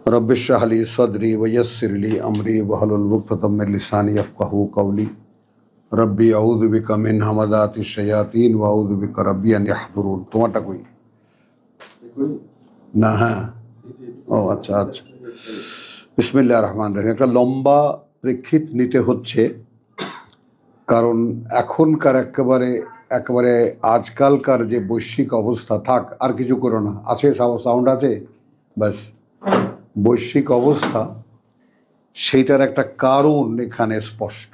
Rabbi इश्रह ली सदरी वयस्सिर ली अमरी वहलुल उक़दतम मिन लिसानी यफ़क़हू क़ौली रब्बी अऊज़ु बिका मिन हमाज़ातिश शयातीन व अऊज़ु बिका रब्बी अन यहज़ुरून। তোমারটা কই না? হ্যাঁ, ও আচ্ছা আচ্ছা। বিসমিল্লাহির রহমানির রহিম। একটা লম্বা প্রেক্ষিত নিতে হচ্ছে, কারণ এখনকার একেবারে আজকালকার যে বৈশ্বিক অবস্থা, থাক আর কিছু করো না, আছে সাউন্ড আছে, ব্যাস। বৈশ্বিক অবস্থা, সেইটার একটা কারণ এখানে স্পষ্ট।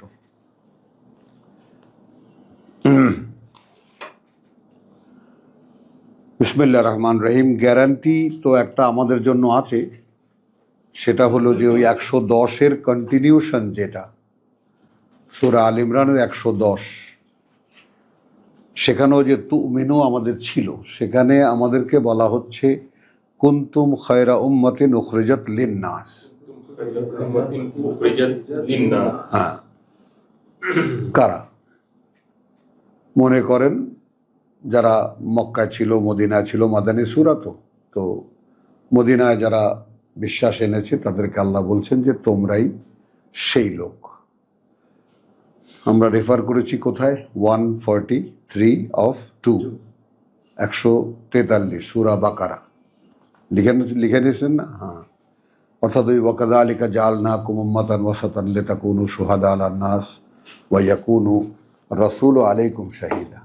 বিসমিল্লাহির রহমানির রহিম। গ্যারান্টি তো একটা আমাদের জন্য আছে, সেটা হলো যে ওই 110-এর কন্টিনিউশন, যেটা সূরা আল ইমরানের 110, সেখানেও যে তুমিনু আমাদের ছিল, সেখানে আমাদেরকে বলা হচ্ছে কুনতুম খায়রা উম্মাতিন উখরিজাত লিন্নাস। হ্যাঁ, কারা? মনে করেন যারা মক্কায় ছিল, মদিনায় ছিল, মাদানী সূরা তো মদিনায় যারা বিশ্বাস এনেছে তাদেরকে আল্লাহ বলছেন যে তোমরাই সেই লোক। আমরা রেফার করেছি কোথায়? 143 of 2, 143 সূরা বাকারা। লিখে দিয়েছেন না? হ্যাঁ। অর্থাৎ ওই ওয়াকাযালিকা জাআলনাকুম উম্মাতান ওয়াসাতান লিতাকুনু শুহাদা আলান নাস ওয়া ইয়াকুনু রাসূলু আলাইকুম শাহীদা।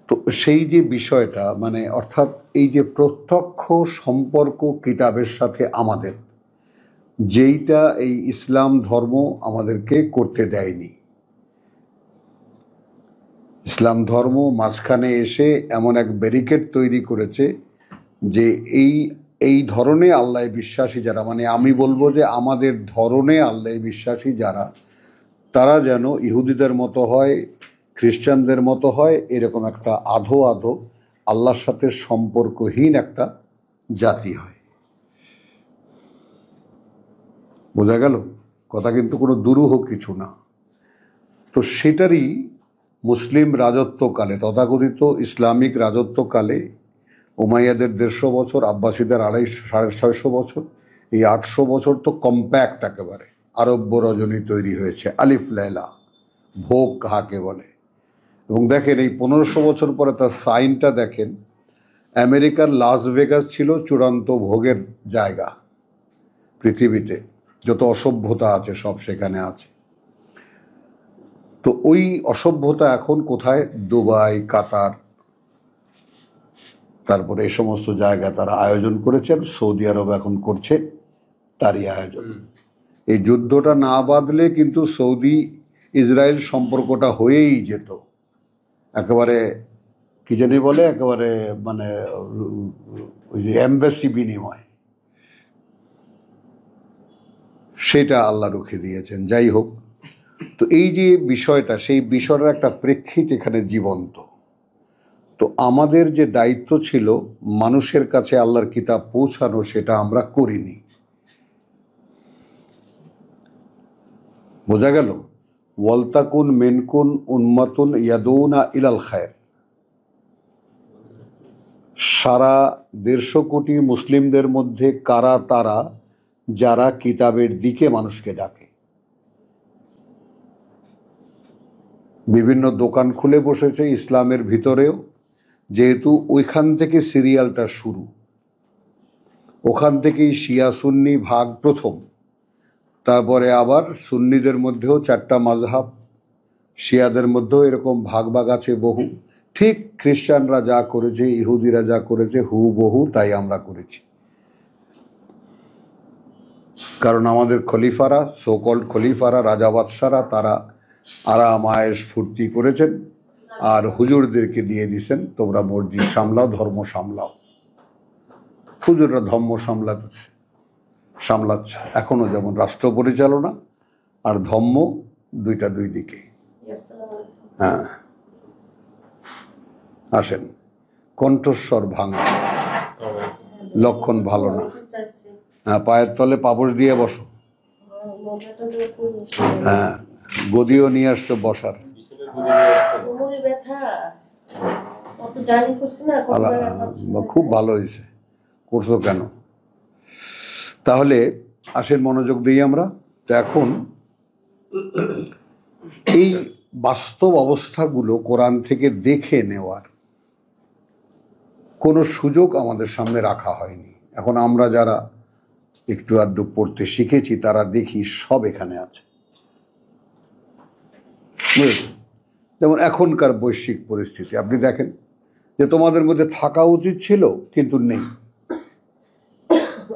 তো সেই যে বিষয়টা, মানে অর্থাৎ এই যে প্রত্যক্ষ সম্পর্ক কিতাবের সাথে আমাদের, যেইটা এই ইসলাম ধর্ম আমাদেরকে করতে দেয়নি। ইসলাম ধর্ম মাঝখানে এসে এমন এক ব্যারিকেড তৈরি করেছে যে এই ধরনে আল্লাহ বিশ্বাসী যারা, মানে আমি বলবো যে আমাদের ধরনে আল্লাহ বিশ্বাসী যারা, তারা যেন ইহুদিদের মতো হয়, খ্রিস্টানদের মতো হয়, এরকম একটা আধো আল্লাহর সাথে সম্পর্কহীন একটা জাতি হয়। বোঝা গেল কথা? কিন্তু কোনো দুরূহ কিছু না। তো সেটারই মুসলিম রাজত্বকালে, তথাকথিত ইসলামিক রাজত্বকালে, উমাইয়াদের 150 বছর, আব্বাসীদের 650 বছর, এই 800 বছর তো কম্প্যাক্ট একেবারে আরব্য রজনী তৈরি হয়েছে। আলিফ লাইলা, ভোগ কাহাকে বলে। এবং দেখেন এই 1500 বছর পরে তার সাইনটা দেখেন। আমেরিকার লাস ভেগাস ছিল চূড়ান্ত ভোগের জায়গা। পৃথিবীতে যত অসভ্যতা আছে সব সেখানে আছে। তো ওই অসভ্যতা এখন কোথায়? দুবাই, কাতার, তারপরে এই সমস্ত জায়গা তারা আয়োজন করেছেন। সৌদি আরব এখন করছে তারই আয়োজন। এই যুদ্ধটা না বাঁধলে কিন্তু সৌদি ইসরায়েল সম্পর্কটা হয়েই যেত একেবারে, কি জানি বলে, একেবারে মানে ওই যে এমবাসি বিনিময়, সেটা আল্লাহ রুখে দিয়েছেন। যাই হোক, তো এই যে বিষয়টা, সেই বিষয়টার একটা প্রেক্ষিত এখানে জীবন্ত। তো আমাদের যে দায়িত্ব ছিল মানুষের কাছে আল্লাহর কিতাব পৌঁছানো, সেটা আমরা করিনি। বোঝা গেল? ওয়ালতাকুন মিনকুম উম্মাতুন ইয়াদুনা ইলাল খায়র। সারা 150 কোটি মুসলিমদের মধ্যে কারা তারা যারা কিতাবের দিকে মানুষকে ডাকে? বিভিন্ন দোকান খুলে বসেছে ইসলামের ভিতরেও, যেহেতু ওইখান থেকে সিরিয়ালটা শুরু। ওখান থেকেই শিয়া সুন্নি ভাগ প্রথম, তারপরে আবার সুন্নিদের মধ্যেও 4টা মাযহাব, শিয়াদের মধ্যেও এরকম ভাগ আছে বহু। ঠিক খ্রিস্টানরা যা করেছে, ইহুদিরা যা করেছে, হুবহু তাই আমরা করেছি। কারণ আমাদের খলিফারা, সোকল্ড খলিফারা, রাজা বাদশারা, তারা আরাম আয়েশ ফুর্তি করেছেন, আর হুজুরদেরকে দিয়ে দিয়েছেন তোমরা মসজিদ সামলাও, ধর্ম সামলাও। হুজুররা ধর্ম সামলাচ্ছে এখনো, যেমন রাষ্ট্র পরিচালনা আর ধর্ম দুইটা দুই দিকে। হ্যাঁ, আসেন। কণ্ঠস্বর ভাঙা, লক্ষণ ভালো না। হ্যাঁ, পায়ের তলে পাপোশ দিয়ে বসো। হ্যাঁ, গদিও নিয়ে আসছো বসার। কোমরে ব্যথা, কত জার্নি করছি না, কত জায়গায় পাচ্ছি না। খুব ভালো হয়েছে, করছো কেন? তাহলে আসেন মনোযোগ দিই আমরা। তো এখন এই বাস্তব অবস্থাগুলো কোরআন থেকে দেখে নেওয়ার কোনো সুযোগ আমাদের সামনে রাখা হয়নি। এখন আমরা যারা একটু আধটু পড়তে শিখেছি তারা দেখি সব এখানে আছে, বুঝেছেন? যেমন এখনকার বৈশ্বিক পরিস্থিতি আপনি দেখেন যে তোমাদের মধ্যে থাকা উচিত ছিল কিন্তু নেই,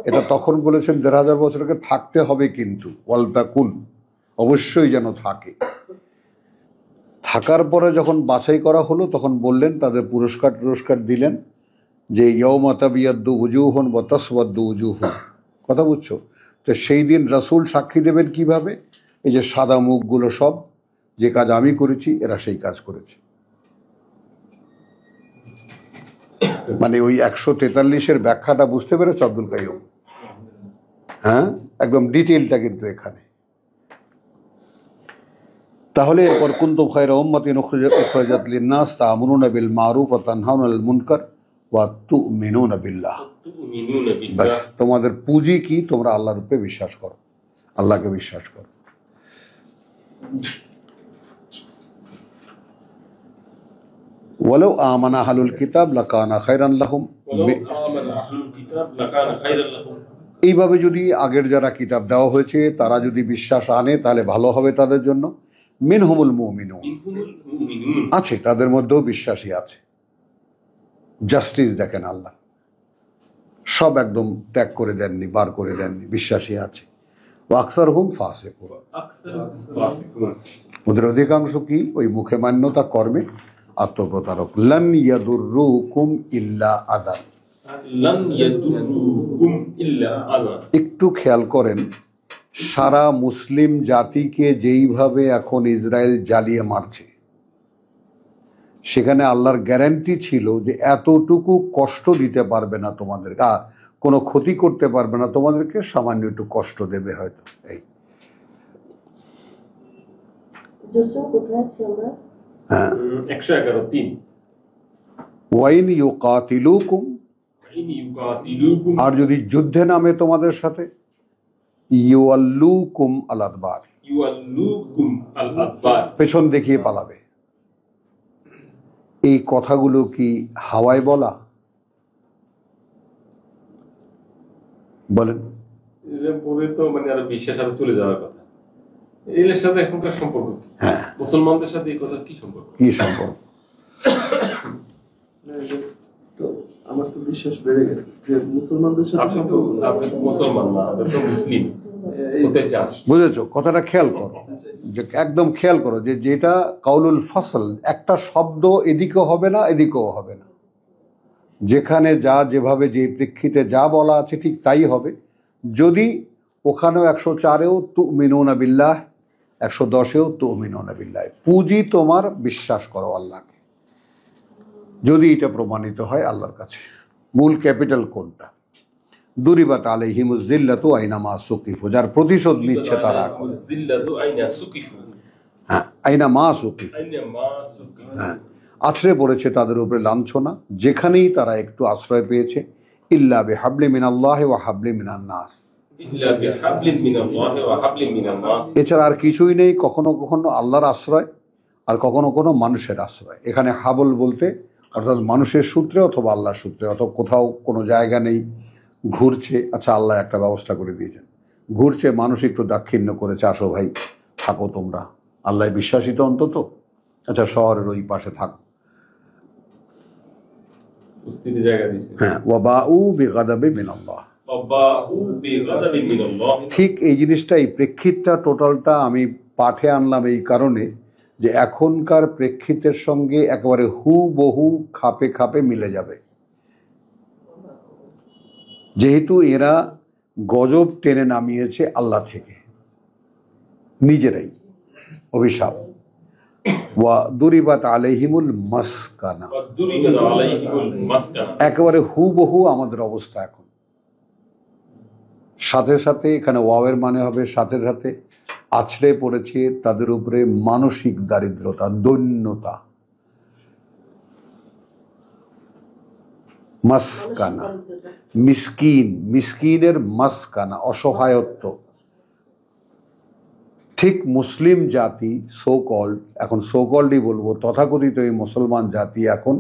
এটা তখন বলেছেন ১৫০০ বছরকে থাকতে হবে, কিন্তু ওয়ালতাকুন অবশ্যই যেন থাকে। থাকার পরে যখন বাছাই করা হলো তখন বললেন, তাদের পুরস্কার দিলেন যে ইয়ৌমা তাবিয়াদ্দু উজুহুন ওয়া তাসওয়াদ্দু উজুহুন। কথা বুঝছো? তো সেই দিন রাসূল সাক্ষী দেবেন কিভাবে? এই যে সাদা মুখগুলো সব, যে কাজ আমি করেছি এরা সেই কাজ করেছে। মানে ওই ১৪৩-এর ব্যাখ্যাটা বুঝতে পেরেছ আব্দুল কাইয়ুম? হ্যাঁ, একদম ডিটেইলটা কিন্তু এখানে। তাহলে এরপর কুনতুম খায়রা উম্মাতিন উখরিজাত লিন-নাস তা'মুরুনা বিল মারুফ ওয়া তানহাউনা আনিল মুনকার ওয়া তু'মিনুনা বিল্লাহ। বাস, তোমাদের পুঁজি কি? তোমরা আল্লাহর উপরে বিশ্বাস করো, আল্লাহকে বিশ্বাস করো। ওয়ালাউ আমানা আহলুল কিতাব লাকানা খায়রান লাহুম। এইভাবে যদি আগের যারা কিতাব দেওয়া হয়েছে তারা যদি বিশ্বাস আনে তাহলে ভালো হবে তাদের জন্য। মিনহুমুল মুমিনুন, আছে তাদের মধ্যেও বিশ্বাসী আছে। জাস্টিস দেখেন, আল্লাহ সব একদম ত্যাগ করে দেননি, বার করে দেননি, বিশ্বাসী আছে। আকসারহুম ফাসিকুন, ওদের অধিকাংশ কি? ওই মুখে মান্যতা, কর্মে আত্মপ্রতারক। লান ইয়াদুররুকুম ইল্লা আযান। একটু খেয়াল করেন, সারা মুসলিম জাতিকে যেইভাবে এখন ইসরায়েল জ্বালিয়ে মারছে, সেখানে আল্লাহর গ্যারান্টি ছিল যে এতটুকু কষ্ট দিতে পারবে না তোমাদের, কোনো ক্ষতি করতে পারবে না তোমাদেরকে, সামান্য একটু কষ্ট দেবে হয়তো। এই হ্যাঁ, 111:3 ওয়াইন ইউকাতিলুকুম, আর যদি যুদ্ধে নামে তোমাদের সাথে, ইউআল্লুকুম আল আদবার, পেছন দেখিয়ে পালাবে। এই কথাগুলো কি হাওয়ায় বলা? বলেন। পরে তো মানে আরো বিশ্বাস আরো চলে যাওয়ার কথা। এর সাথে এখনকার সম্পর্ক কি? হ্যাঁ, মুসলমানদের সাথে এই কথা কি সম্পর্ক? কি সম্পর্ক? তো আমার তো বিশ্বাস বেড়ে গেছে যে মুসলমানদের সাথে আপনি তো মুসলমান না, আপনি তো মুসলিম হতে চান। বুঝেছো? কথাটা খেয়াল করো, যে একদম খেয়াল করো যে যেটা কাউলুল ফাসল, একটা শব্দ এদিকেও হবে না এদিকেও হবে না। যেখানে যা যেভাবে যে প্রেক্ষিতে যা বলা আছে ঠিক তাই হবে। যদি ওখানেও ১০৪-এও তুমিনুনা বিল্লাহ, ১১০-এও তুমিনুনা বিল্লাহ, পুঁজি তোমার বিশ্বাস করো আল্লাহকে। যদি এটা প্রমাণিত হয় আল্লাহর কাছে। মূল ক্যাপিটাল কোনটা? দুরিবাত আলাইহিমুজ যিল্লাতু আইনামা সুকিফু, যার প্রতিশোধ নিচ্ছে তারা। হ্যাঁ, আইনামা সুকিফু, হ্যাঁ, আছড়ে পড়েছে তাদের উপরে লাঞ্ছনা যেখানেই তারা একটু আশ্রয় পেয়েছে। ইল্লা বিহাবলি মিনাল্লাহি ওয়া হাবলি মিনান নাস, এছাড়া আর কিছুই নেই। কখনো কখনো আল্লাহর আশ্রয় আর কখনো কোনো মানুষের আশ্রয়। এখানে হাবল বলতে অর্থাৎ মানুষের সূত্রে অথবা আল্লাহর সূত্রে, অথবা কোথাও কোনো জায়গা নেই, ঘুরছে, আচ্ছা আল্লাহ একটা ব্যবস্থা করে দিয়েছেন। ঘুরছে, মানুষ একটু দাক্ষিণ্য করেছে, আসো ভাই থাকো তোমরা, আল্লাহ বিশ্বাসী তো অন্তত, আচ্ছা শহরের ওই পাশে থাকো। হ্যাঁ, ওয়াবাউ বিগাদাবি মিনাল্লাহ, ঠিক এই জিনিসটা, এই প্রেক্ষিতটা টোটালটা আমি পাঠে আনলাম এই কারণে যে এখনকার প্রেক্ষিতের সঙ্গে একেবারে হুবহু খাপে খাপে মিলে যাবে। যেহেতু এরা গজব টেনে নামিয়েছে আল্লাহ থেকে, নিজেরাই অভিশাপ। ওয়া দুরিবাত আলাইহিমুল মাসকানা, একেবারে হুবহু আমাদের অবস্থা এখন। সাথে সাথে এখানে ওয়াওয়ের মানে হবে সাথে সাথে আছড়ে পড়েছে তাদের উপরে মানসিক দারিদ্রতা, দৈন্যতা। মাসকানা, মিসকিন, মিসকিনের মাসকানা, অসহায়ত্ব। ঠিক মুসলিম জাতি সো কল্ড, এখন সো কল্ডই বলবো, তথাকথিত এই মুসলমান জাতি এখন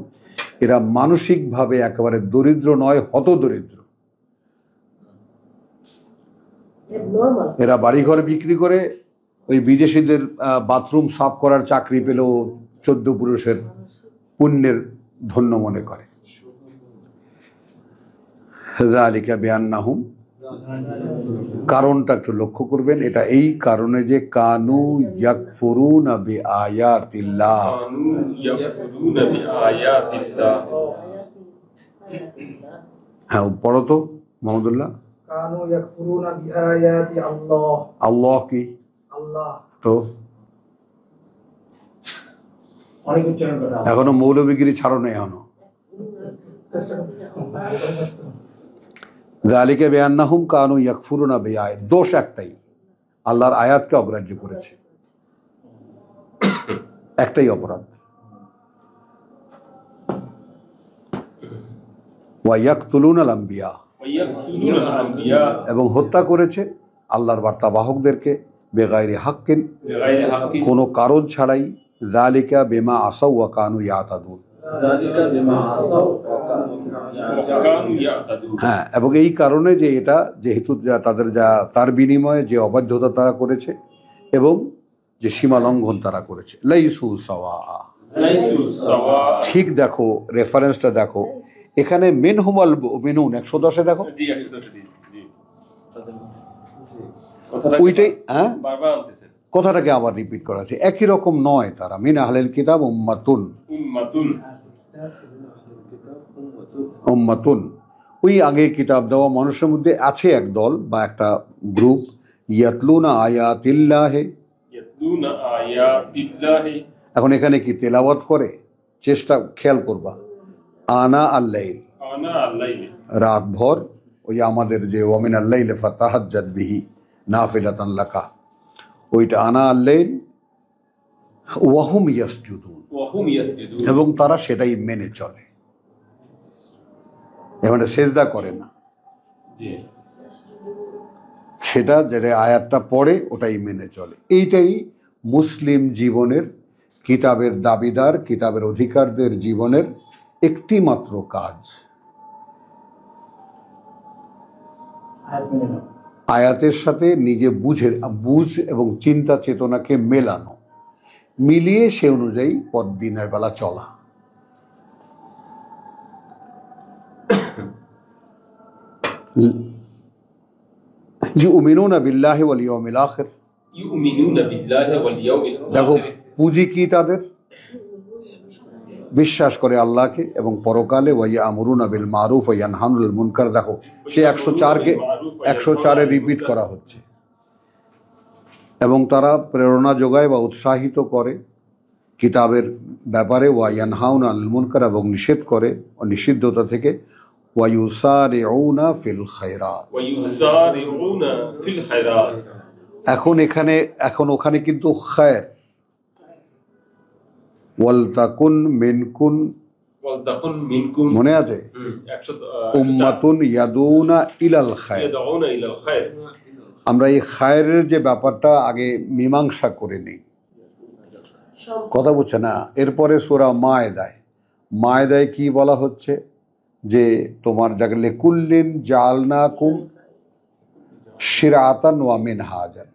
এরা মানসিকভাবে একেবারে দরিদ্র নয়, হতদরিদ্র। এরা বাড়িঘর বিক্রি করে ওই বিদেশিদের বাথরুম সাফ করার চাকরি পেলেও 14 পুরুষের পুণ্যের ধন্য মনে করে। যালিকা বিআন্নাহুম, কারণটা একটু লক্ষ্য করবেন, এটা এই কারণে যে কানু ইয়াকফুরুনা বিআয়াতিল্লাহ। কানু ইয়াকফুরুনা বিআয়াতিল্লাহ। হ্যাঁ, পড়ো তো মোহাম্মদুল্লাহ। কানু ইয়াকফুরুনা বিআয়াতি আল্লাহ। আল্লাহ কি? আল্লাহ। তো অনেক উচ্চারণ করা, এখনো মৌলবিগিরি ছাড়ো নেই এখনো। চেষ্টা করতেছি। যালিকা বিআন্নাহুম কানু ইয়াকফুরুনা বিআয়াত, দোষ একটাই, আল্লাহর আয়াতকে অগ্রাহ্য করেছে, একটাই অপরাধ। ওয়া ইয়াকতুলুনাল আম্বিয়া, ওয়ায়াকতুলুনাল আম্বিয়া, এবং হত্যা করেছে আল্লাহর বার্তাবাহকদেরকে বেগাইরি হাক্কিন, বিগাইরি হাক্কিন, কোনো কারণ ছাড়াই। যালিকা বিমা আসাউ ওয়া কানু ইয়াতাদুন, যালিকা বিমা আসাউ ওয়া কানু ইয়াতাদুন। হ্যাঁ, এবং এই কারণে যে এটা যেহেতু তাদের তার বিনিময়ে যে অবাধ্যতা তারা করেছে এবং যে সীমা লঙ্ঘন তারা করেছে। লাইসু সাওয়া, লাইসু সাওয়া। ঠিক দেখো রেফারেন্সটা দেখো, এখানে মিনহুমাল মুমিনুন 110-এ দেখো, জি, জি, জি। কথাটা ওইটাই, হ্যাঁ, বারবার আনতেছেন। কথাটাকে আবার রিপিট করা আছে, একই রকম নয় তারা। মিন আহলিল কিতাব উম্মাতুন, উম্মাতুন, উম্মাতুন, ওই আগে কিতাব দেওয়া মানুষের মধ্যে আছে এক দল বা একটা গ্রুপ, ইয়াতলুনা আয়াতিল্লাহে, ইয়াতলুনা আয়াতিল্লাহি। এখন এখানে কি তেলাওয়াত করে? চেষ্টা খেয়াল করবা, আনা আল্লাইল, আনা আল্লাইলি, রাত ভর, ওই আমাদের যে ওয়ামিন আল্লাইল ফাতাহাজ্জাদ বিহি নাফিলাতান লাকা, ওইটা আনা আল্লাইল, ওয়াহুম ইয়াসজুদুন, ওয়া হুম ইয়াসজুদুন, এবং তারা সেটাই মেনে চলে, এখানে সেজদা করে না, জি, সেটা যেটা আয়াতটা পড়ে ওটাই মেনে চলে। এইটাই মুসলিম জীবনের, কিতাবের দাবিদার, কিতাবের অধিকারদের জীবনের একটি মাত্র কাজ, আয়াত মেনে নাও। আয়াতের সাথে নিজে বুঝ এবং চিন্তা চেতনাকে মেলানো, মিলিয়ে সে অনুযায়ী পথ দিনের বেলা চলা। ইউমিনুনা বিল্লাহি ওয়াল ইয়াউমিল আখির, ইউমিনুনা বিল্লাহি ওয়াল ইয়াউমিল দেখো আখির। পুঁজি কি তাদের? বিশ্বাস করে আল্লাহকে এবং পরকালে। ওয়া ইয়ামুরুনা বিল মারুফ ওয়া ইয়ানহাউনা আনিল মুনকার, দেখো সে 104-কে 104-এ রিপিট করা হচ্ছে। এবং তারা প্রেরণা যোগায় বা উৎসাহিত করে কিতাবের ব্যাপারে, ওয়া ইয়ানহাউনা আনিল মুনকার, এবং নিষেধ করে নিষিদ্ধতা থেকে। ওয়া ইউসারিউনা ফিল খায়রাত, ওয়া ইউসারিউনা ফিল খায়রাত। এখন ওখানে কিন্তু খায়র, ওয়ালতাকুন মিনকুন, ওয়ালতাকুন মিনকুম, মনে আছে? 100 উম্মাতুন ইয়াদুনা ইলাল খায়র। ইয়াদউনা ইলাল খায়র। আমরা এই খায়রের যে ব্যাপারটা আগে মীমাংসা করে নিই, কথা বুঝছে না? এরপরে সূরা মায়েদায় কি বলা হচ্ছে? যে তোমার জাগলে কুল্লিন জালনাকুম শিরাতান ওয়া মিনহাজান,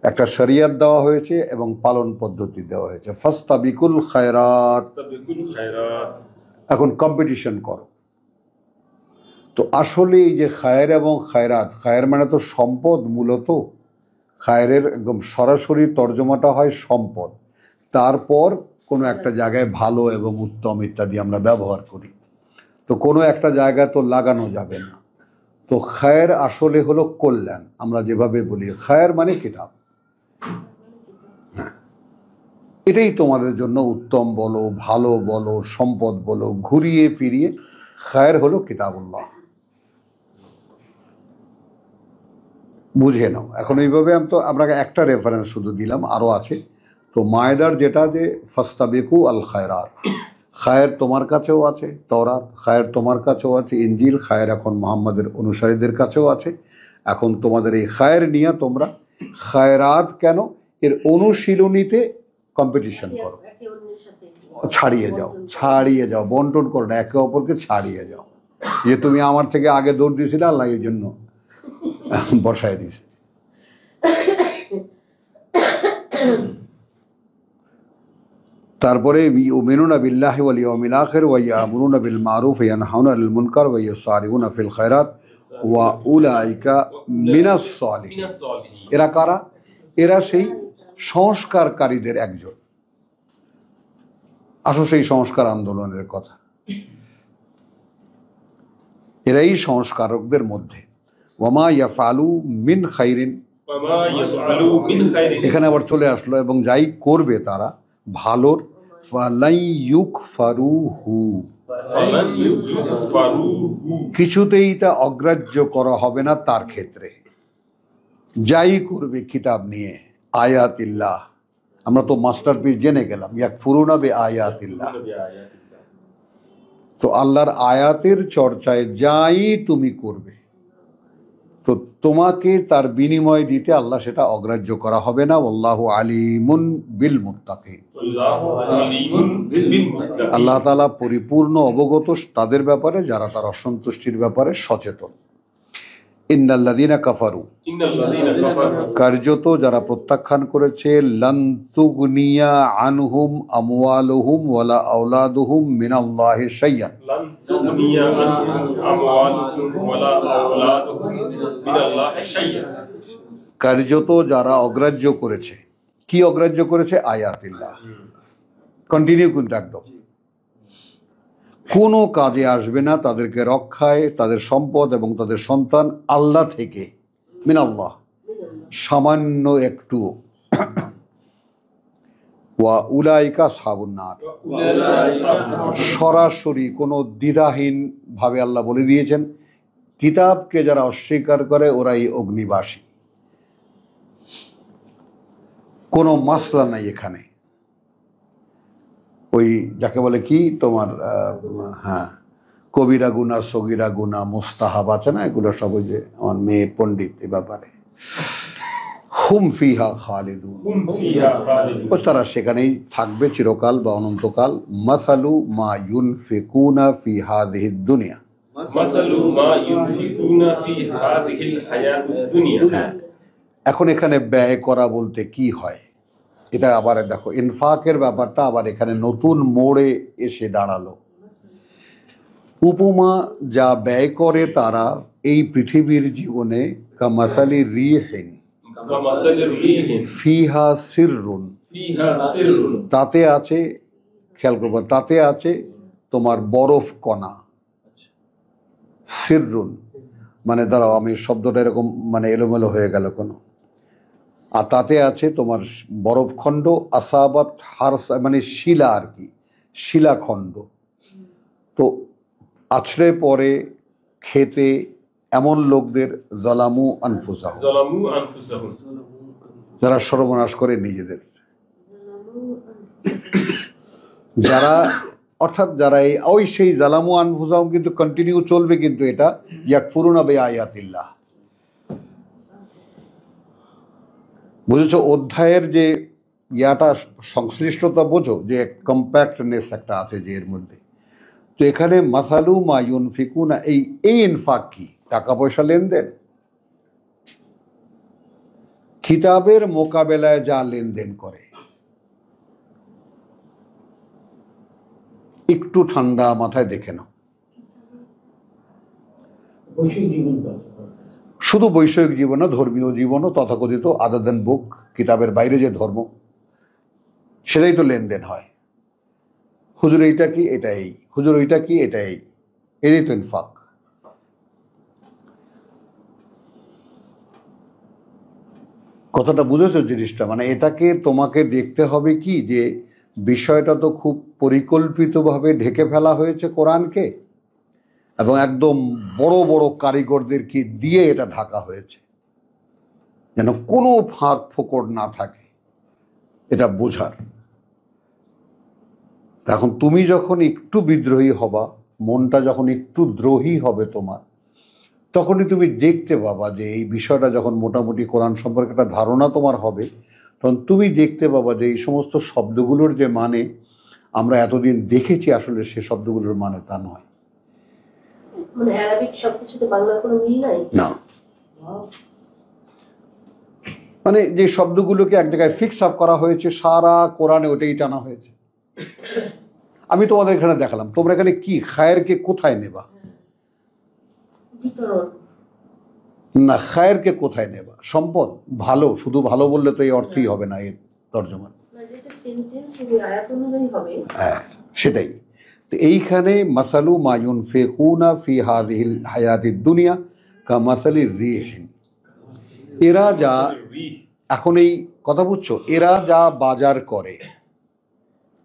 একটা শরিয়ত দেওয়া হয়েছে এবং পালন পদ্ধতি দেওয়া হয়েছে। ফাস্তাবিকুল খায়রাত, তাবিকুল খায়রাত। এখন কম্পিটিশন করো। তো আসলে এই যে খায়ের এবং খায়রাত, খায়ের মানে তো সম্পদ, মূলত খায়েরের একদম সরাসরি তর্জমাটা হয় সম্পদ, তারপর কোনো একটা জায়গায় ভালো এবং উত্তম ইত্যাদি আমরা ব্যবহার করি। তো কোনো একটা জায়গায় তো লাগানো যাবে না। তো খায়ের আসলে হলো কল্যাণ, আমরা যেভাবে বলি খায়ের মানে কিতাব। হ্যাঁ, এটাই তোমাদের জন্য উত্তম বলো, ভালো বলো, সম্পদ বলো, ঘুরিয়ে ফিরিয়ে খায়ের হলো কিতাবুল্লাহ। বুঝে নাও। এখন এইভাবে আমি তো আপনাকে একটা রেফারেন্স শুধু দিলাম, আরও আছে। তো মায়েদার যেটা যে ফাস্তাবিকু আল খায়রাত, খায়ের তোমার কাছেও আছে, তওরাত খায়ের তোমার কাছেও আছে, ইঞ্জিল খায়ের এখন মুহাম্মাদের অনুসারীদের কাছেও আছে। এখন তোমাদের এই খায়ের নিয়ে তোমরা খায়রাত কেন এর অনুশীলনীতে কম্পিটিশন করো, একে অন্যের সাথে ছাড়িয়ে যাও, বন্টন করো না, একে অপরকে ছাড়িয়ে যাও। যে তুমি আমার থেকে আগে দৌড় দিয়েছিলে, আল্লাহ এই জন্য বসায় দিয়েছে। তারপরে ইউমিনুনা বিল্লাহি ওয়াল ইয়াউমিল আখির ওয়া ইয়ামুরুনা বিল মারুফ ওয়া ইয়ানহাউনা আনিল মুনকার ওয়া ইয়াসারিউনা ফিল খায়রাত ওয়া উলাইকা মিনাস সালিহিন। এরা কারা? এরা সেই সংস্কারকারীদের একজন। আসো সেই সংস্কার আন্দোলনের কথা। এরাই সংস্কারকদের মধ্যে। ওয়ামা ইয়াফআলু মিন খাইরিন, এখানে আবার চলে আসলো, এবং যাই করবে তারা ভালোর, ফালাই ইউকফারুহু, কিছুতেই তা অগ্রাহ্য করা হবে না তার ক্ষেত্রে। যাই করবে কিতাব নিয়ে, আয়াতিল্লাহ, আমরা তো মাস্টারপিস জেনে গেলাম, ইয়াকফুরুনা বিআয়াতিল্লাহ। তো আল্লাহর আয়াতের চর্চায় যাই তুমি করবে, তো তোমাকে তার বিনিময় দিতে আল্লাহ সেটা অগ্রাহ্য করা হবে না। আল্লাহু আলিমুন বিল মুত্তাকিন, আল্লাহ তাআলা পরিপূর্ণ অবগত তাদের ব্যাপারে যারা তার অসন্তুষ্টির ব্যাপারে সচেতন। ইন্নাল্লাযীনা কাফারু, কার্যত যারা প্রত্যাখ্যান করেছে, লান তুগনিয়া আনহুম আমওয়ালুহুম ওয়ালা আওলাদুহুম মিনাল্লাহি শাইয়ান, কার্যত যারা অগ্রাহ্য করেছে, কি অগ্রাহ্য করেছে? আয়াতিল্লাহ। কন্টিনিউ কিন্তু একদম কোনো কাজে আসবে না তাদেরকে রক্ষায় তাদের সম্পদ এবং তাদের সন্তান আল্লাহ থেকে, মিনাল্লাহ, সামান্য একটু। ওয়া উলাইকা আসহাবুন নার, সরাসরি কোনো দ্বিধাহীন ভাবে আল্লাহ বলে দিয়েছেন, কিতাবকে যারা অস্বীকার করে ওরাই অগ্নিবাসী। কোনো মাসলা নাই এখানে। ওই যাকে বলে কি তোমার হ্যাঁ, কবিরা গুনা, সগিরা গুনা, মোস্তাহাব আছে না, এগুলো সব ওই যে আমার মেয়ে পণ্ডিত এ ব্যাপারে, হুম ফিহা খালিদুন, তারা সেখানেই থাকবে চিরকাল বা অনন্তকাল। মাসালু মা ইউনফিকুনা ফি হাযিহিদ দুনিয়া, হ্যাঁ। এখন এখানে ব্যয় করা বলতে কি হয়, এটা আবার দেখো ইনফাকের ব্যাপারটা আবার এখানে নতুন মোড়ে এসে দাঁড়ালো। উপমা যা ব্যয় করে তারা এই পৃথিবীর জীবনে, কামাসালি রিহিন ফিহা সিররুন, তাতে আছে, খেয়াল করবো, তাতে আছে তোমার বরফ কণা। সিররুন মানে দাঁড়াও, আমি শব্দটা এরকম মানে এলোমেলো হয়ে গেল কোনো, আর তাতে আছে তোমার বরফখণ্ড, আসাবাত হারস মানে শিলা আর কি, শিলাখণ্ড। তো আছড়ে পড়ে খেতে এমন লোকদের, যালামু আনফুসাহুম, যারা সর্বনাশ করে নিজেদের, যারা অর্থাৎ যারা এই ওই সেই যালামু আনফুসাহুম কিন্তু কন্টিনিউ চলবে, কিন্তু এটা ইয়াকফুরুনা বিআয়াতিল্লাহ। বুঝেছো অধ্যায়ের যে ইয়াটা সংশ্লিষ্টতা, বোঝো যে কম্প্যাক্টনেস একটা আছে যে এর মধ্যে। তো এখানে মাসালু মা ইউনফিকুনা, এই ইনফাক কি? টাকা পয়সা লেনদেন, কিতাবের মোকাবেলায় যা লেনদেন করে। একটু ঠান্ডা মাথায় দেখে নাও, শুধু বৈষয়িক জীবন না, ধর্মীয় জীবনও তথাকথিত আদার দেন বুক, কিতাবের বাইরে যে ধর্ম, সেটাই তো লেনদেন হয়। হুজুর এইটা কি, এটা এই, হুজুর ওইটা কি, এটা এই, এরই তো ইনফাক। কথাটা বুঝেছো জিনিসটা? মানে এটাকে তোমাকে দেখতে হবে কি, যে বিষয়টা তো খুব পরিকল্পিতভাবে ঢেকে ফেলা হয়েছে কোরআনকে, এবং একদম বড় বড় কারিগরদেরকে দিয়ে এটা ঢাকা হয়েছে। যেন কোনো ফাঁক ফোকড় না থাকে, এটা বোঝার। এখন তুমি যখন একটু বিদ্রোহী হবা, মনটা যখন একটু দ্রোহী হবে তোমার, তখনই তুমি দেখতে পাবা যে এই বিষয়টা যখন মোটামুটি কোরআন সম্পর্কে একটা ধারণা তোমার হবে, তখন তুমি দেখতে পাবা যে এই সমস্ত শব্দগুলোর যে মানে আমরা এতদিন দেখেছি, আসলে সে শব্দগুলোর মানে তা নয়। মানে আরবিক শব্দের সাথে বাংলার কোনো মিল নাই? না, মানে যে শব্দগুলোকে এক জায়গায় ফিক্স আপ করা হয়েছে, সারা কোরআনে ওটাই টানা হয়েছে। আমি তোমাদের এখানে দেখালাম, তোমরা এখানে কি খায়েরকে কোথায় নেবা? বিতরণ। না, খায়েরকে কোথায় নেবা? সম্পদ, ভালো, শুধু ভালো বললে তো এই অর্থই হবে না এর তর্জমা। না, যেটা সেন্টেন্স হবে আয়াত অনুযায়ী হবে। হ্যাঁ, সেটাই। তো এইখানে মাসালু মা ইউনফিকুনা ফি হাযিহিল হায়াতিদ দুনিয়া কামাসালি রিহিন, এরা যা, এখন এই কথা বুঝছো, এরা যা বাজার করে,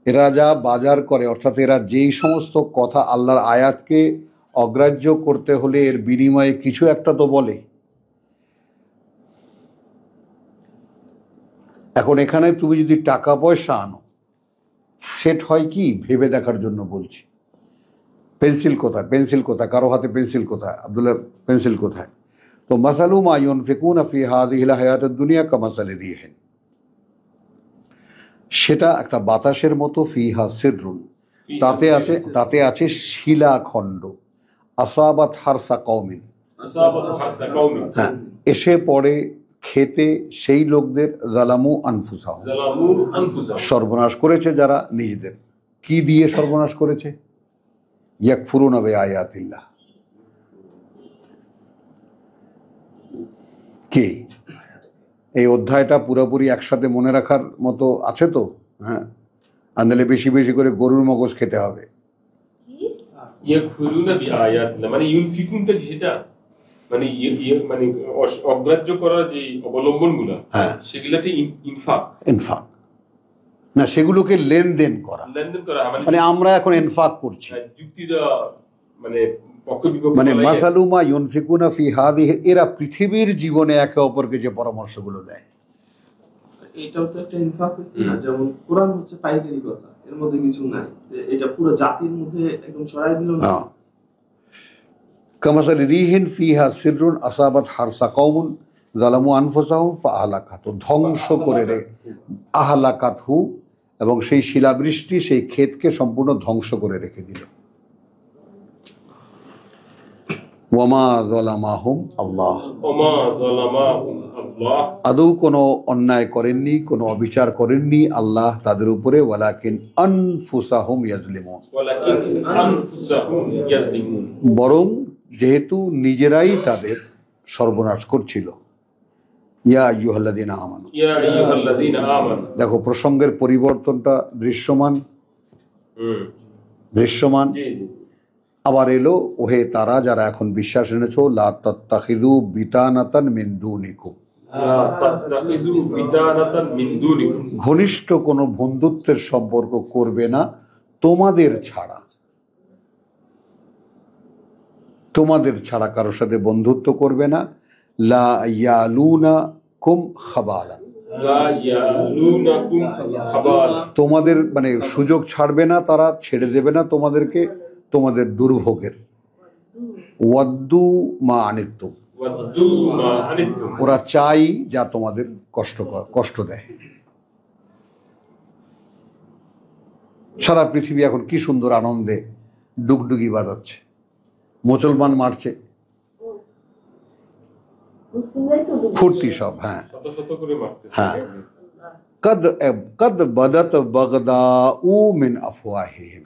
এরা যা বাজার করে, অর্থাৎ এরা যেই সমস্ত কথা আল্লাহর আয়াতকে অগ্রাহ্য করতে হলে এর বিনিময়ে কিছু একটা তো বলে। এখন এখানে তুমি যদি টাকা পয়সা আনো, সেট হয় কি ভেবে দেখার জন্য বলছি। পেন্সিল কোথায়, পেন্সিল কোথায়, কারো হাতে পেন্সিল কোথায়, আব্দুল্লাহ পেন্সিল কোথায়? তো মাসালু মা ইউনফিকুনা ফি হাযিহিল হায়াতিদ দুনিয়া কামাসালি রিহিন, সেটা একটা বাতাসের মতো, ফিহা সিররুন, তাতে আছে শিলাখণ্ড, আসাবাত হারসা কওমিন, হ্যাঁ, এসে পড়ে খেতে সেই লোকদের, জালামু আনফুসাহুম, সর্বনাশ করেছে যারা নিজেদের। কি দিয়ে সর্বনাশ করেছে? ইয়াকফুরুনা বিআয়াতিল্লাহ। কি এই অধ্যায়টা পুরোপুরি একসাথে মনে রাখার মতো আছে তো? হ্যাঁ, আনলে বেশি বেশি করে গরুর মগজ খেতে হবে। ইয়াকফুরুনা বিআয়াতিল্লাহ মানে ইউনফিকুনটা কি সেটা? মানে মানে অগ্রাহ্য করার যে অবলম্বনগুলো, হ্যাঁ, সেগুলাতে ইনফাক, ইনফাক না, সেগুলোকে লেনদেন করা, লেনদেন করা, মানে আমরা এখন ইনফাক করছি, যুক্তি দেওয়া, মানে পক্ষ বিপক্ষ, মানে মাসালুমা ইউনফিকুনা ফি হাযিহি, এরা পৃথিবীর জীবনে একে অপরকে যে পরামর্শগুলো দেয়, এটাও তো একটা ইনফাক হচ্ছে না? যেমন কোরআন হচ্ছে পাইকারি কথা, এর মধ্যে কিছু নাই, এটা পুরো জাতির মধ্যে একদম ছড়াই দিল না। কামাসালি রিহিন ফিহা সিররুন আসাবাত হারসা কওমুন যালামু আনফুসাহুম ফাআহলাকাতহু, ধ্বংস করে রে আহলাকাতহু, এবং সেই শিলাবৃষ্টি সেই ক্ষেতকে সম্পূর্ণ ধ্বংস করে রেখে দিল। ওয়ামা যালামাহুম আল্লাহ, আদৌ কোনো অন্যায় করেননি, কোনো অবিচার করেননি আল্লাহ তাদের উপরে, ওয়ালাকিন আনফুসাহুম ইয়াজলিমুন, বরং যেহেতু নিজেরাই তাদের সর্বনাশ করছিল। ইয়া আইয়ুহাল্লাযীনা আমানু, দেখো প্রসঙ্গের পরিবর্তনটা দৃশ্যমান, দৃশ্যমান। আবার এলো, ওহে তারা যারা এখন বিশ্বাস এনেছো, লা তাত্তাখিযু বিতানাতান মিন দুনিকুম, ঘনিষ্ঠ কোনো বন্ধুত্বের সম্পর্ক করবে না তোমাদের ছাড়া, তোমাদের ছাড়া কারোর সাথে বন্ধুত্ব করবে না। লা ইয়ালুনাকুম খাবালা, তোমাদের মানে সুযোগ ছাড়বে না, তারা ছেড়ে দেবে না তোমাদেরকে তোমাদের দুর্ভোগের। ওয়াদ্দু মা আনিতুম, ওরা চাই যা তোমাদের কষ্ট দেয়। সারা পৃথিবী এখন কি সুন্দর আনন্দে ডুগডুগি বাজাচ্ছে, মুসলমান মারছে, ফুর্তি সব। হ্যাঁ হ্যাঁ, কদ বাদাত বাগদাউ মিন আফওয়াহিহিম,